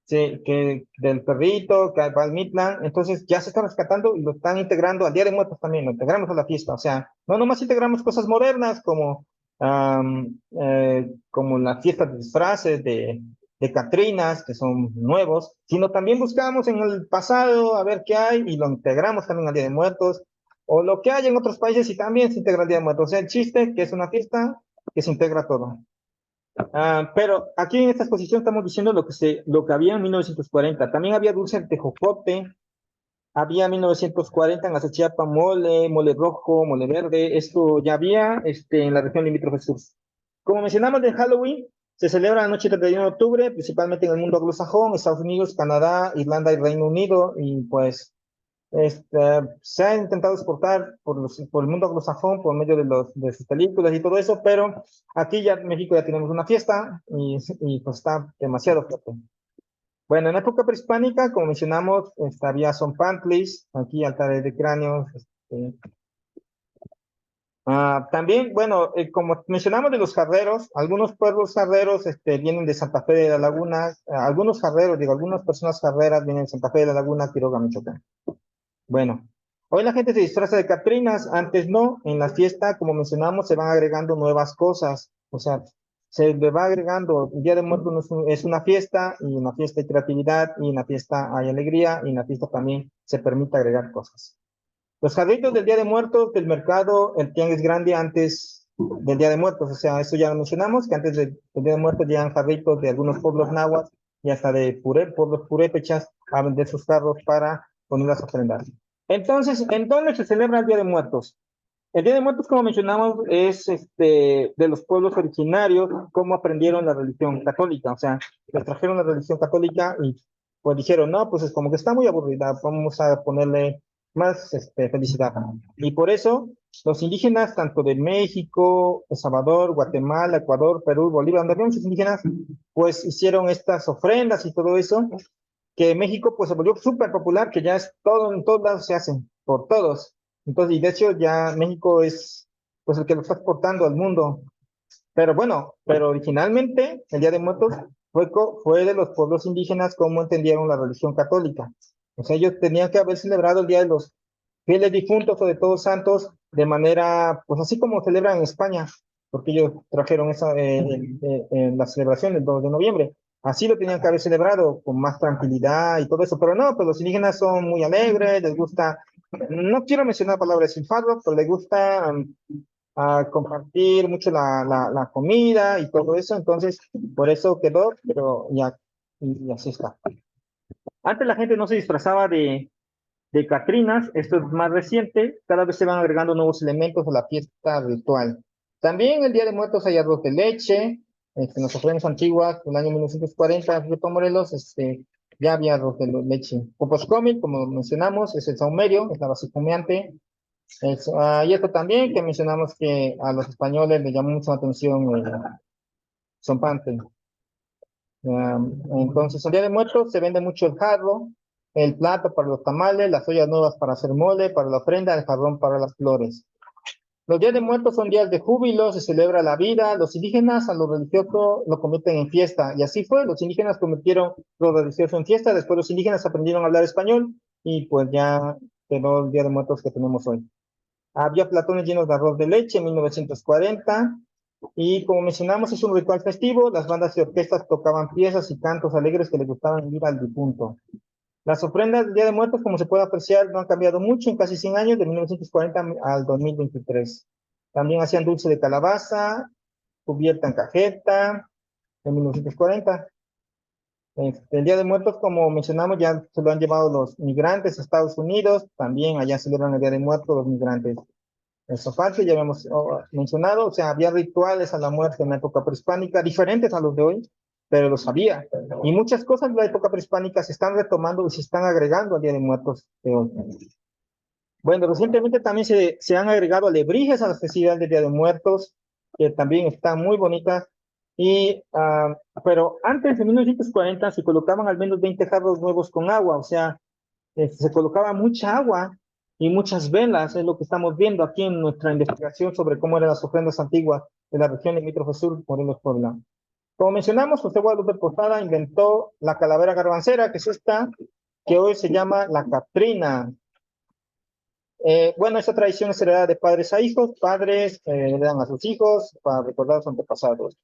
sí, que del perrito, que va al Midland, entonces ya se está rescatando y lo están integrando al Día de Muertos también, lo integramos a la fiesta, o sea, no nomás integramos cosas modernas como la fiesta de disfraces de Catrinas, que son nuevos, sino también buscamos en el pasado a ver qué hay y lo integramos también al Día de Muertos, o lo que hay en otros países y también se integra al Día de Muertos, o sea, el chiste que es una fiesta que se integra todo. Pero aquí en esta exposición estamos diciendo lo que había en 1940. También había dulce de tejocote, había en 1940 en la Chiapa mole, mole rojo, mole verde. Esto ya había en la región limítrofe sur. Como mencionamos de Halloween, se celebra la noche del 31 de octubre, principalmente en el mundo anglosajón, Estados Unidos, Canadá, Irlanda y Reino Unido. Y pues se ha intentado exportar por el mundo anglosajón por medio de sus películas y todo eso, pero aquí ya en México ya tenemos una fiesta y pues está demasiado fuerte. Bueno, en la época prehispánica, como mencionamos, había zompantlis, aquí altares de cráneos. También, bueno, como mencionamos de los jarreros, algunos pueblos jarreros vienen de Santa Fe de la Laguna, algunos jarreros, digo, algunas personas jarreras vienen de Santa Fe de la Laguna, Quiroga, Michoacán. Bueno, hoy la gente se disfraza de catrinas, antes no, en la fiesta, como mencionamos, se van agregando nuevas cosas, o sea, se le va agregando, el Día de Muertos no es una fiesta, y en la fiesta hay creatividad, y en la fiesta hay alegría, y en la fiesta también se permite agregar cosas. Los jarritos del Día de Muertos del mercado, el tianguis grande antes del Día de Muertos, o sea, eso ya lo mencionamos, que antes del Día de Muertos llegan jarritos de algunos pueblos nahuas y hasta de pueblos purépechas a vender sus carros para ponerlas a ofrendar. Entonces, ¿en dónde se celebra el Día de Muertos? El Día de Muertos, como mencionamos, es de los pueblos originarios, cómo aprendieron la religión católica, o sea, les trajeron la religión católica y pues dijeron, no, pues es como que está muy aburrida, vamos a ponerle más felicidad. Y por eso los indígenas, tanto de México, El Salvador, Guatemala, Ecuador, Perú, Bolivia, donde había muchos indígenas, pues hicieron estas ofrendas y todo eso, que México pues se volvió súper popular, que ya es todo, en todos lados se hacen, por todos. Entonces, y de hecho ya México es pues el que lo está exportando al mundo. Pero bueno, pero originalmente el Día de Muertos fue de los pueblos indígenas como entendieron la religión católica. O sea, ellos tenían que haber celebrado el Día de los Fieles Difuntos o de Todos Santos de manera, pues así como celebran en España, porque ellos trajeron esa, la celebración del 2 de noviembre. Así lo tenían que haber celebrado con más tranquilidad y todo eso, pero no, pues los indígenas son muy alegres, les gusta, no quiero mencionar palabras sin fardo, pero les gusta a compartir mucho la comida y todo eso, entonces por eso quedó, pero ya, y así está. Antes la gente no se disfrazaba de Catrinas, esto es más reciente, cada vez se van agregando nuevos elementos a la fiesta ritual. También el Día de Muertos hay arroz de leche, en las ofrendas antiguas, en el año 1940, en Río Morelos, ya había arroz de leche. Poposcomi, como mencionamos, es el saumerio, es la base humeante. Y esto también, que mencionamos que a los españoles les llamó mucho la atención el zompante. Entonces, el Día de Muertos se vende mucho el jarro, el plato para los tamales, las ollas nuevas para hacer mole, para la ofrenda, el jarrón para las flores. Los días de muertos son días de júbilo, se celebra la vida, los indígenas a lo religioso lo convierten en fiesta, y así fue, los indígenas convirtieron lo religioso en fiesta, después los indígenas aprendieron a hablar español, y pues ya quedó el Día de Muertos que tenemos hoy. Había platones llenos de arroz de leche en 1940, y como mencionamos, es un ritual festivo. Las bandas y orquestas tocaban piezas y cantos alegres que le gustaban vivir al difunto. Las ofrendas del Día de Muertos, como se puede apreciar, no han cambiado mucho en casi 100 años, de 1940 al 2023. También hacían dulce de calabaza, cubierta en cajeta, en 1940. El Día de Muertos, como mencionamos, ya se lo han llevado los migrantes a Estados Unidos. También allá celebran el Día de Muertos los migrantes. Eso parte, ya habíamos mencionado, o sea, había rituales a la muerte en la época prehispánica, diferentes a los de hoy, pero los había. Y muchas cosas de la época prehispánica se están retomando y se están agregando al Día de Muertos de hoy. Bueno, recientemente también se han agregado alebrijes a las festividades del Día de Muertos. que también están muy bonitas. Pero antes de 1940 se colocaban al menos 20 jarros nuevos con agua, o sea, se colocaba mucha agua y muchas velas, es lo que estamos viendo aquí en nuestra investigación sobre cómo eran las ofrendas antiguas de la región limítrofe sur, Morelos, Puebla. Como mencionamos, José Guadalupe Posada inventó la calavera garbancera, que es esta, que hoy se llama la Catrina. Bueno, esta tradición es heredada de padres a hijos, padres heredan a sus hijos para recordar a sus antepasados.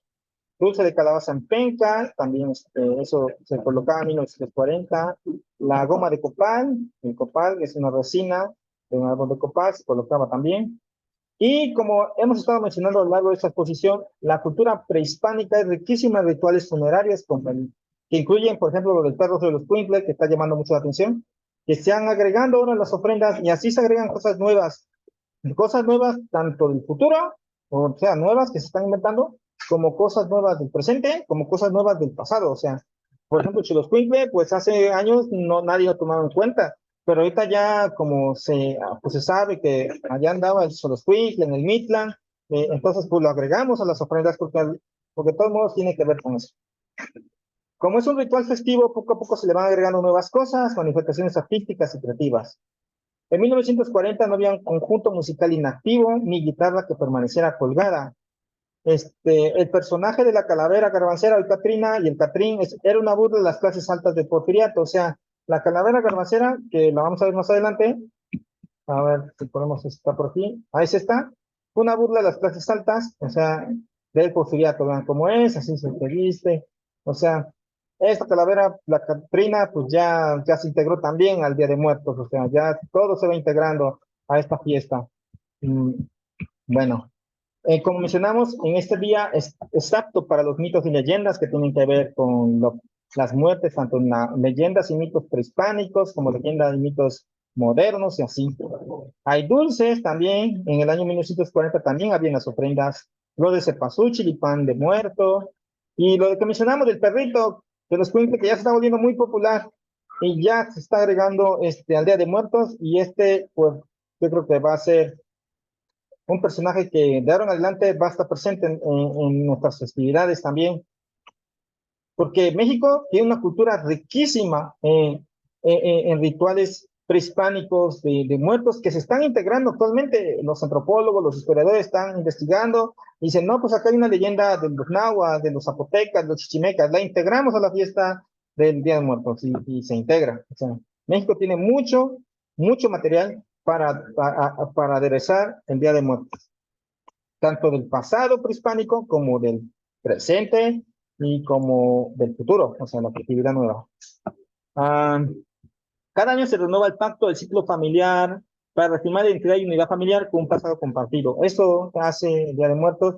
Dulce de calabaza en penca, también eso se colocaba en 1940. La goma de copal, el copal que es una resina de un árbol de copal, se colocaba también. Y como hemos estado mencionando a lo largo de esta exposición, la cultura prehispánica es riquísima en rituales funerarios, que incluyen, por ejemplo, lo del perro de los Quinkles, que está llamando mucho la atención, que se han agregando ahora en las ofrendas y así se agregan cosas nuevas tanto del futuro, o sea, nuevas que se están inventando, como cosas nuevas del presente, como cosas nuevas del pasado. O sea, por ejemplo, Xoloscuincle, pues hace años no nadie lo tomaba en cuenta, pero ahorita ya como pues se sabe que allá andaba el Xoloscuincle en el Mitlan, entonces pues lo agregamos a las ofrendas porque de todos modos tiene que ver con eso. Como es un ritual festivo, poco a poco se le van agregando nuevas cosas, manifestaciones artísticas y creativas. En 1940 no había un conjunto musical inactivo ni guitarra que permaneciera colgada. El personaje de la calavera garbancera, el Catrina y el Catrín, era una burla de las clases altas del porfiriato. O sea, la calavera garbancera, que la vamos a ver más adelante, a ver si ponemos esta por aquí, ahí se está, una burla de las clases altas, o sea, del porfiriato, vean cómo es, así se te viste, o sea, esta calavera, la Catrina, pues ya se integró también al Día de Muertos, o sea, ya todo se va integrando a esta fiesta. Mm, bueno, como mencionamos, en este día es apto para los mitos y leyendas que tienen que ver con las muertes, tanto en leyendas y mitos prehispánicos como leyendas y mitos modernos y así. Hay dulces también, en el año 1940 también había las ofrendas, lo de cempasúchil y pan de muerto, y lo de que mencionamos del perrito, de los cuentos que ya se está volviendo muy popular, y ya se está agregando al Día de Muertos, y pues, yo creo que va a ser un personaje que de ahora en adelante va a estar presente en nuestras festividades también, porque México tiene una cultura riquísima en rituales prehispánicos de muertos que se están integrando actualmente. Los antropólogos, los historiadores están investigando y dicen, no, pues acá hay una leyenda de los nahuas, de los zapotecas, de los chichimecas, la integramos a la fiesta del Día de Muertos y se integra. O sea, México tiene mucho material para aderezar el Día de Muertos, tanto del pasado prehispánico como del presente y como del futuro, o sea, la actividad nueva. Ah, Cada año se renueva el pacto del ciclo familiar para reafirmar la identidad y unidad familiar con un pasado compartido. Eso hace el Día de Muertos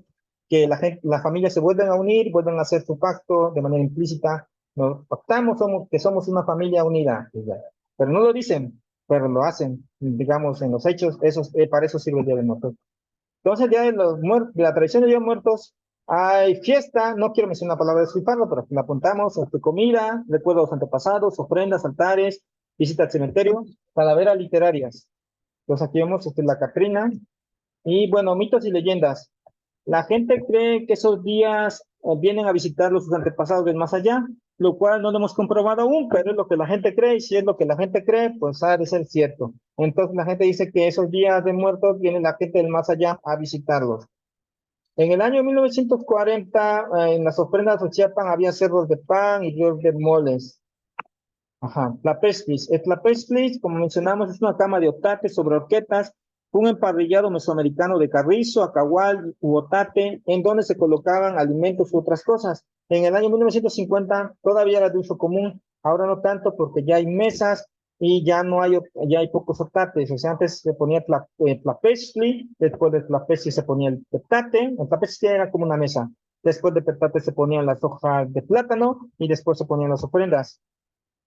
que las familias se vuelven a unir, vuelven a hacer su pacto de manera implícita. Nos pactamos que somos una familia unida, pero no lo dicen, pero lo hacen, digamos, en los hechos. Para eso sirve el Día de Muertos. Entonces, el Día de los Muertos, de la tradición de Día de Muertos, hay fiesta, no quiero mencionar la palabra destriparlo, pero aquí la apuntamos, comida, recuerdos de los antepasados, ofrendas, altares, visita al cementerio, calaveras literarias. Entonces aquí vemos la Catrina, y bueno, mitos y leyendas. La gente cree que esos días vienen a visitar los antepasados del más allá, lo cual no lo hemos comprobado aún, pero es lo que la gente cree, y si es lo que la gente cree, pues ha de ser cierto. Entonces la gente dice que esos días de muertos viene la gente del más allá a visitarlos. En el año 1940, en las ofrendas de Chiapan había cerros de pan y ríos de moles. Ajá, tlapesquis. El tlapesquis, como mencionamos, es una cama de otate sobre horquetas, un emparrillado mesoamericano de carrizo, acahual u otate, en donde se colocaban alimentos u otras cosas. En el año 1950 todavía era de uso común, ahora no tanto porque ya hay mesas y ya hay pocos otates. O sea, antes se ponía tlapesquis, después del tlapesquis se ponía el petate. El tlapesquis era como una mesa. Después de petate se ponían las hojas de plátano y después se ponían las ofrendas.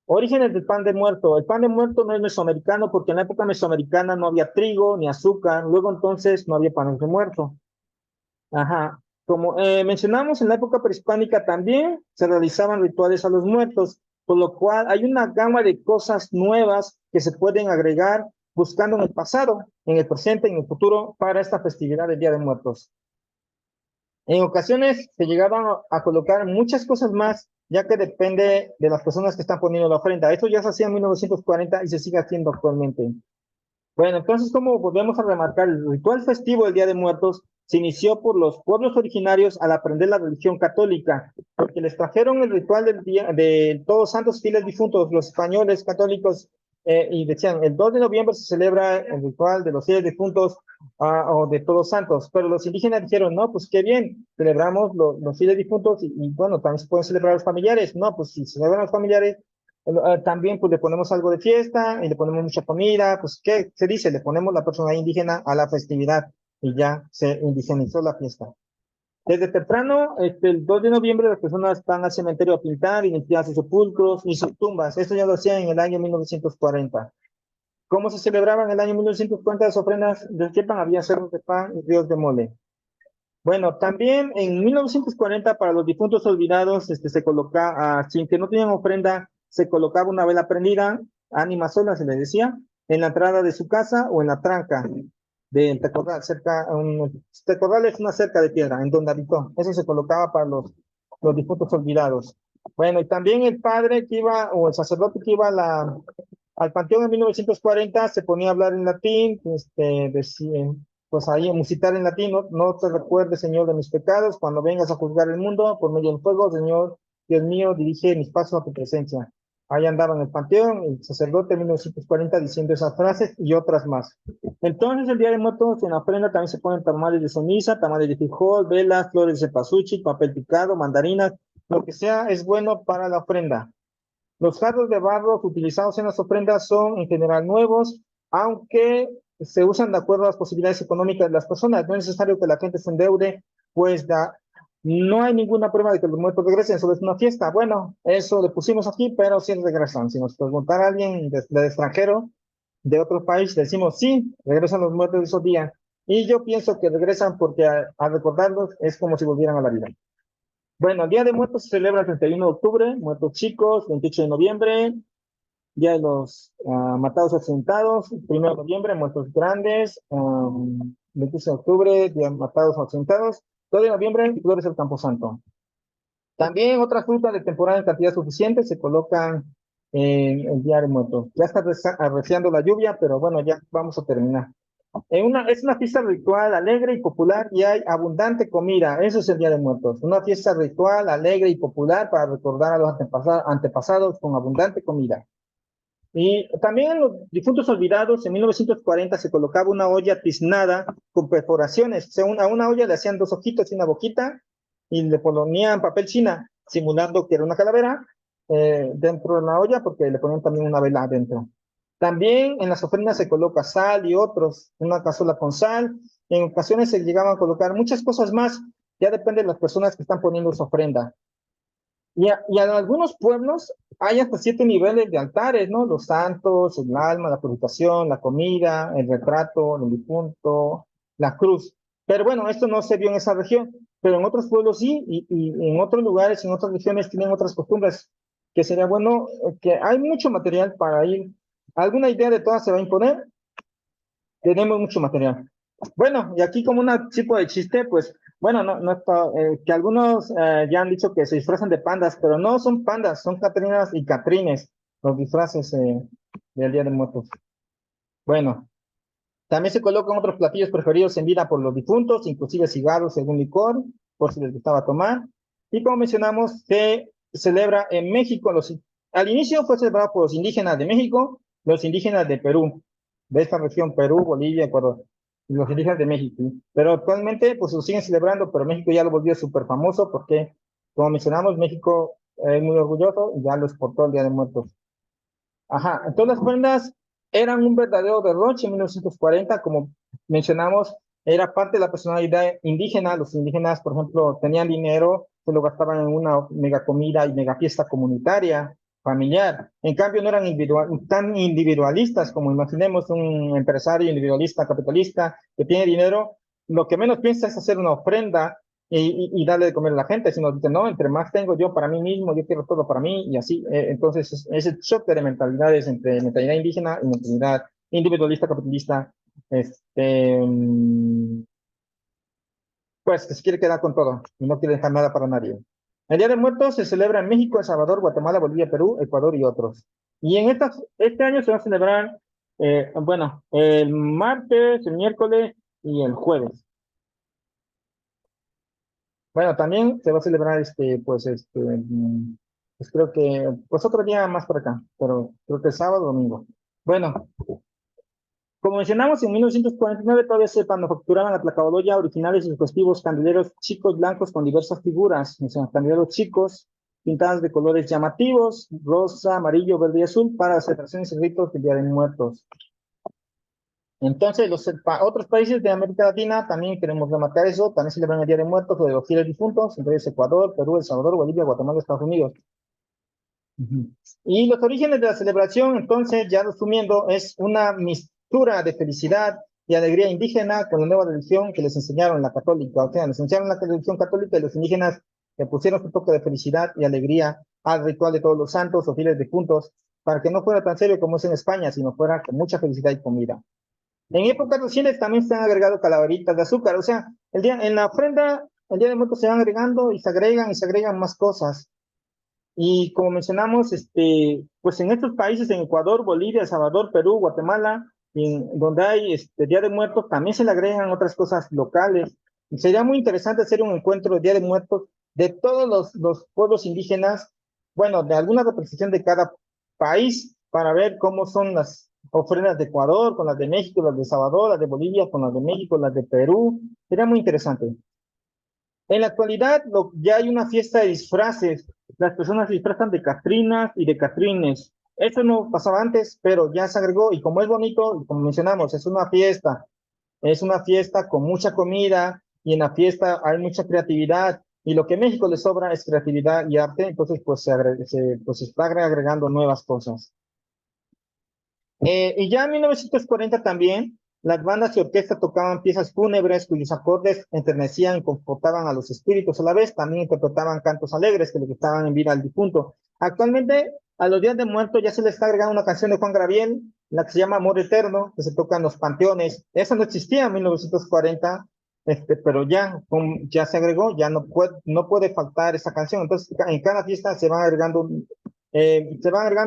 Orígenes del pan de muerto. El pan de muerto no es mesoamericano porque en la época mesoamericana no había trigo ni azúcar. Luego entonces no había pan de muerto. Ajá. Como mencionamos, en la época prehispánica también se realizaban rituales a los muertos, por lo cual hay una gama de cosas nuevas que se pueden agregar buscando en el pasado, en el presente y en el futuro para esta festividad del Día de Muertos. En ocasiones se llegaban a colocar muchas cosas más, ya que depende de las personas que están poniendo la ofrenda. Esto ya se hacía en 1940 y se sigue haciendo actualmente. Bueno, entonces, como volvemos a remarcar, el ritual festivo del Día de Muertos se inició por los pueblos originarios al aprender la religión católica, porque les trajeron el ritual del día de Todos Santos Fieles Difuntos, los españoles católicos, y decían, el 2 de noviembre se celebra el ritual de los fieles difuntos o de Todos Santos, pero los indígenas dijeron, no, pues qué bien, celebramos los fieles difuntos y bueno, también se pueden celebrar los familiares, no, pues si se celebran los familiares, también pues le ponemos algo de fiesta y le ponemos mucha comida, pues ¿qué se dice? Le ponemos la persona indígena a la festividad y ya se indigenizó la fiesta. Desde temprano, el 2 de noviembre, las personas van al cementerio a pintar y limpiar sus sepulcros y sus tumbas. Esto ya lo hacían en el año 1940. ¿Cómo se celebraba en el año 1940 las ofrendas del Quepan? Había cerros de pan y ríos de mole. Bueno, también en 1940 para los difuntos olvidados, se coloca, sin que no tenían ofrenda, se colocaba una vela prendida, ánima sola se le decía, en la entrada de su casa o en la tranca del Tecorral, Tecorral es una cerca de piedra en donde habitó. Eso se colocaba para los difuntos olvidados. Bueno, y también el padre que iba, o el sacerdote que iba al panteón en 1940 se ponía a hablar en latín, decía, pues ahí musitar en latín, no, no te recuerdes, Señor, de mis pecados, cuando vengas a juzgar el mundo por medio del fuego, Señor, Dios mío, dirige mis pasos a tu presencia. Ahí andaba en el panteón, el sacerdote en 1940 diciendo esas frases y otras más. Entonces, el Día de Muertos, en la ofrenda también se ponen tamales de ceniza, tamales de frijol, velas, flores de cempasúchil, papel picado, mandarinas, lo que sea es bueno para la ofrenda. Los jarros de barro utilizados en las ofrendas son en general nuevos, aunque se usan de acuerdo a las posibilidades económicas de las personas. No es necesario que la gente se endeude, pues no hay ninguna prueba de que los muertos regresen, solo es una fiesta. Bueno, eso le pusimos aquí, pero sí regresan. Si nos preguntara alguien del extranjero, de otro país, decimos sí, regresan los muertos de esos días. Y yo pienso que regresan porque al recordarlos es como si volvieran a la vida. Bueno, el Día de Muertos se celebra el 31 de octubre, muertos chicos, 28 de noviembre, Día de los matados accidentados, 1 de noviembre, muertos grandes, 28 de octubre, Día de matados accidentados, 2 de noviembre, flores del Camposanto. También otras frutas de temporada en cantidad suficiente se colocan en el Día de Muertos. Ya está arreciando la lluvia, pero bueno, ya vamos a terminar. Es una fiesta ritual alegre y popular y hay abundante comida. Eso es el Día de Muertos. Una fiesta ritual alegre y popular para recordar a los antepasados con abundante comida. Y también en los difuntos olvidados, en 1940 se colocaba una olla tiznada con perforaciones. O sea, a una olla le hacían dos ojitos y una boquita y le ponían papel china, simulando que era una calavera dentro de la olla porque le ponían también una vela adentro. También en las ofrendas se coloca sal y otros, una cazuela con sal. En ocasiones se llegaban a colocar muchas cosas más, ya depende de las personas que están poniendo su ofrenda. Y en algunos pueblos hay hasta 7 niveles de altares, ¿no? Los santos, el alma, la purificación, la comida, el retrato, el difunto, la cruz. Pero bueno, esto no se vio en esa región, pero en otros pueblos sí, y en otros lugares, en otras regiones tienen otras costumbres, que sería bueno, que hay mucho material para ir. ¿Alguna idea de todas se va a imponer? Tenemos mucho material. Bueno, y aquí como un tipo de chiste, pues, bueno, que algunos ya han dicho que se disfrazan de pandas, pero no son pandas, son catrinas y catrines, los disfraces del Día de Muertos. Bueno, también se colocan otros platillos preferidos en vida por los difuntos, inclusive cigarros según licor, por si les gustaba tomar. Y como mencionamos, se celebra en México, al inicio fue celebrado por los indígenas de México, los indígenas de Perú, de esta región, Perú, Bolivia, Ecuador, y los indígenas de México. Pero actualmente, pues lo siguen celebrando, pero México ya lo volvió súper famoso porque, como mencionamos, México es muy orgulloso y ya lo exportó el Día de Muertos. Ajá, entonces las prendas eran un verdadero derroche en 1940, como mencionamos, era parte de la personalidad indígena. Los indígenas, por ejemplo, tenían dinero, se lo gastaban en una mega comida y mega fiesta comunitaria, familiar. En cambio, no eran tan individualistas como imaginemos un empresario individualista, capitalista, que tiene dinero, lo que menos piensa es hacer una ofrenda y darle de comer a la gente, sino dice, no, entre más tengo yo para mí mismo, yo quiero todo para mí, y así, entonces es el choque de mentalidades entre mentalidad indígena y mentalidad individualista, capitalista, este, pues que se quiere quedar con todo y no quiere dejar nada para nadie. El Día de Muertos se celebra en México, El Salvador, Guatemala, Bolivia, Perú, Ecuador y otros. Y este año se va a celebrar, bueno, el martes, el miércoles y el jueves. Bueno, también se va a celebrar pues creo que, pues otro día más por acá, pero creo que sábado, domingo. Bueno, como mencionamos, en 1949 todavía se manufacturaban atlacabaloya originales y sugestivos candeleros chicos blancos con diversas figuras, o sea, candeleros chicos pintadas de colores llamativos, rosa, amarillo, verde y azul, para celebraciones y ritos del Día de Muertos. Entonces, otros países de América Latina también queremos remarcar eso, también celebran el Día de Muertos o de los fieles difuntos, entre ellos Ecuador, Perú, El Salvador, Bolivia, Guatemala, Estados Unidos. Ujú. Y los orígenes de la celebración, entonces, ya resumiendo, es una mistura de felicidad y alegría indígena con la nueva religión que les enseñaron la católica. O sea, les enseñaron la religión católica y los indígenas le pusieron su toque de felicidad y alegría al ritual de todos los santos o fieles difuntos, para que no fuera tan serio como es en España, sino fuera con mucha felicidad y comida. En épocas recientes también se han agregado calaveritas de azúcar, o sea, en la ofrenda, el Día de Muertos se van agregando y se agregan más cosas. Y como mencionamos, pues en estos países, en Ecuador, Bolivia, El Salvador, Perú, Guatemala, donde hay Día de Muertos, también se le agregan otras cosas locales. Y sería muy interesante hacer un encuentro de Día de Muertos de todos los pueblos indígenas, bueno, de alguna representación de cada país, para ver cómo son las ofrendas de Ecuador, con las de México, las de El Salvador, las de Bolivia, con las de México, las de Perú. Sería muy interesante. En la actualidad ya hay una fiesta de disfraces. Las personas se disfrazan de catrinas y de catrines. Eso no pasaba antes, pero ya se agregó y como es bonito, y como mencionamos, es una fiesta con mucha comida y en la fiesta hay mucha creatividad y lo que a México le sobra es creatividad y arte, entonces pues pues se está agregando nuevas cosas. Y ya en 1940 también, las bandas y orquestas tocaban piezas fúnebres cuyos acordes enternecían y confortaban a los espíritus. A la vez, también interpretaban cantos alegres que le gustaban en vida al difunto. Actualmente, a los días de muertos ya se le está agregando una canción de Juan Gabriel, la que se llama Amor Eterno, que se toca en los panteones. Esa no existía en 1940, pero ya se agregó, ya no puede faltar esa canción. Entonces, en cada fiesta se van agregando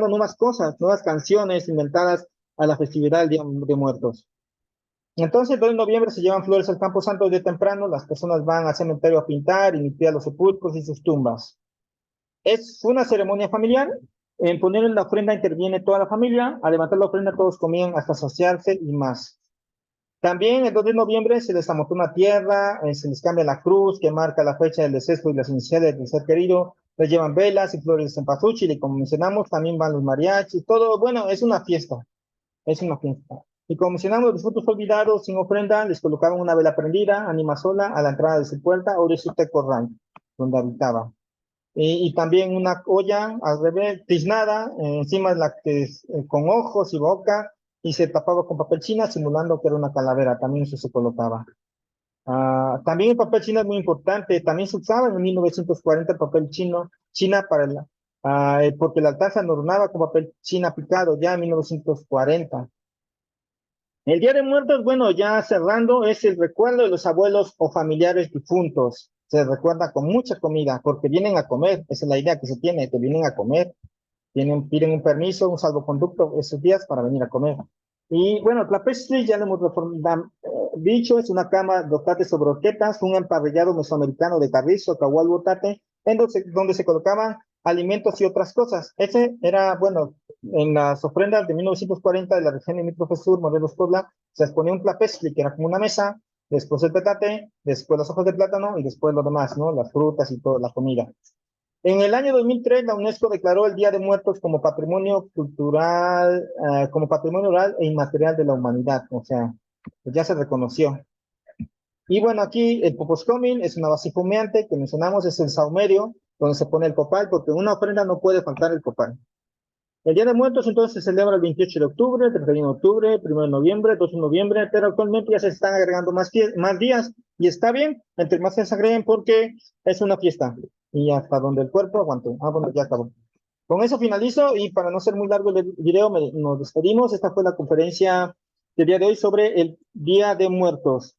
nuevas cosas, nuevas canciones inventadas a la festividad del Día de Muertos. Entonces, el 2 de noviembre se llevan flores al Campo Santo de temprano, las personas van al cementerio a pintar y limpiar los sepulcros y sus tumbas. Es una ceremonia familiar, en poner la ofrenda interviene toda la familia, al levantar la ofrenda todos comían hasta saciarse y más. También el 2 de noviembre se les amotona tierra, se les cambia la cruz que marca la fecha del deceso y las iniciales del ser querido, les llevan velas y flores de cempasúchil y como mencionamos también van los mariachis, todo, bueno, es una fiesta. Y como mencionamos, los frutos olvidados sin ofrenda les colocaban una vela prendida, anima sola, a la entrada de su puerta o de su tecorral, donde habitaba. Y también una olla al revés, tiznada, encima de la que con ojos y boca, y se tapaba con papel china, simulando que era una calavera, también eso se colocaba. También el papel chino es muy importante, también se usaba en 1940 el papel china porque el altar se adornaba con papel china picado ya en 1940. El Día de Muertos, bueno, ya cerrando, es el recuerdo de los abuelos o familiares difuntos. Se recuerda con mucha comida, porque vienen a comer, esa es la idea que se tiene, que vienen a comer, piden un permiso, un salvoconducto esos días para venir a comer. Y bueno, Tlapestri, ya lo hemos dicho, es una cama de otate sobre horquetas, un emparrillado mesoamericano de carrizo, cagual, botate, donde se colocaban alimentos y otras cosas. Ese era, bueno, en las ofrendas de 1940 de la región limítrofe sur, Morelos, Puebla, se exponía un tlapestri, que era como una mesa, después el petate, después las hojas de plátano y después lo demás, ¿no? Las frutas y toda la comida. En el año 2003, la UNESCO declaró el Día de Muertos como patrimonio cultural, como patrimonio oral e inmaterial de la humanidad, o sea, ya se reconoció. Y bueno, aquí el Poposcomin es una base humeante que mencionamos, es el saumerio, donde se pone el copal, porque en una ofrenda no puede faltar el copal. El Día de Muertos entonces se celebra el 28 de octubre, 31 de octubre, 1 de noviembre, 2 de noviembre, pero actualmente ya se están agregando más días y está bien, entre más se agreguen porque es una fiesta y hasta donde el cuerpo aguante. Bueno, ya acabó. Con eso finalizo y para no ser muy largo el video, nos despedimos. Esta fue la conferencia del día de hoy sobre el Día de Muertos.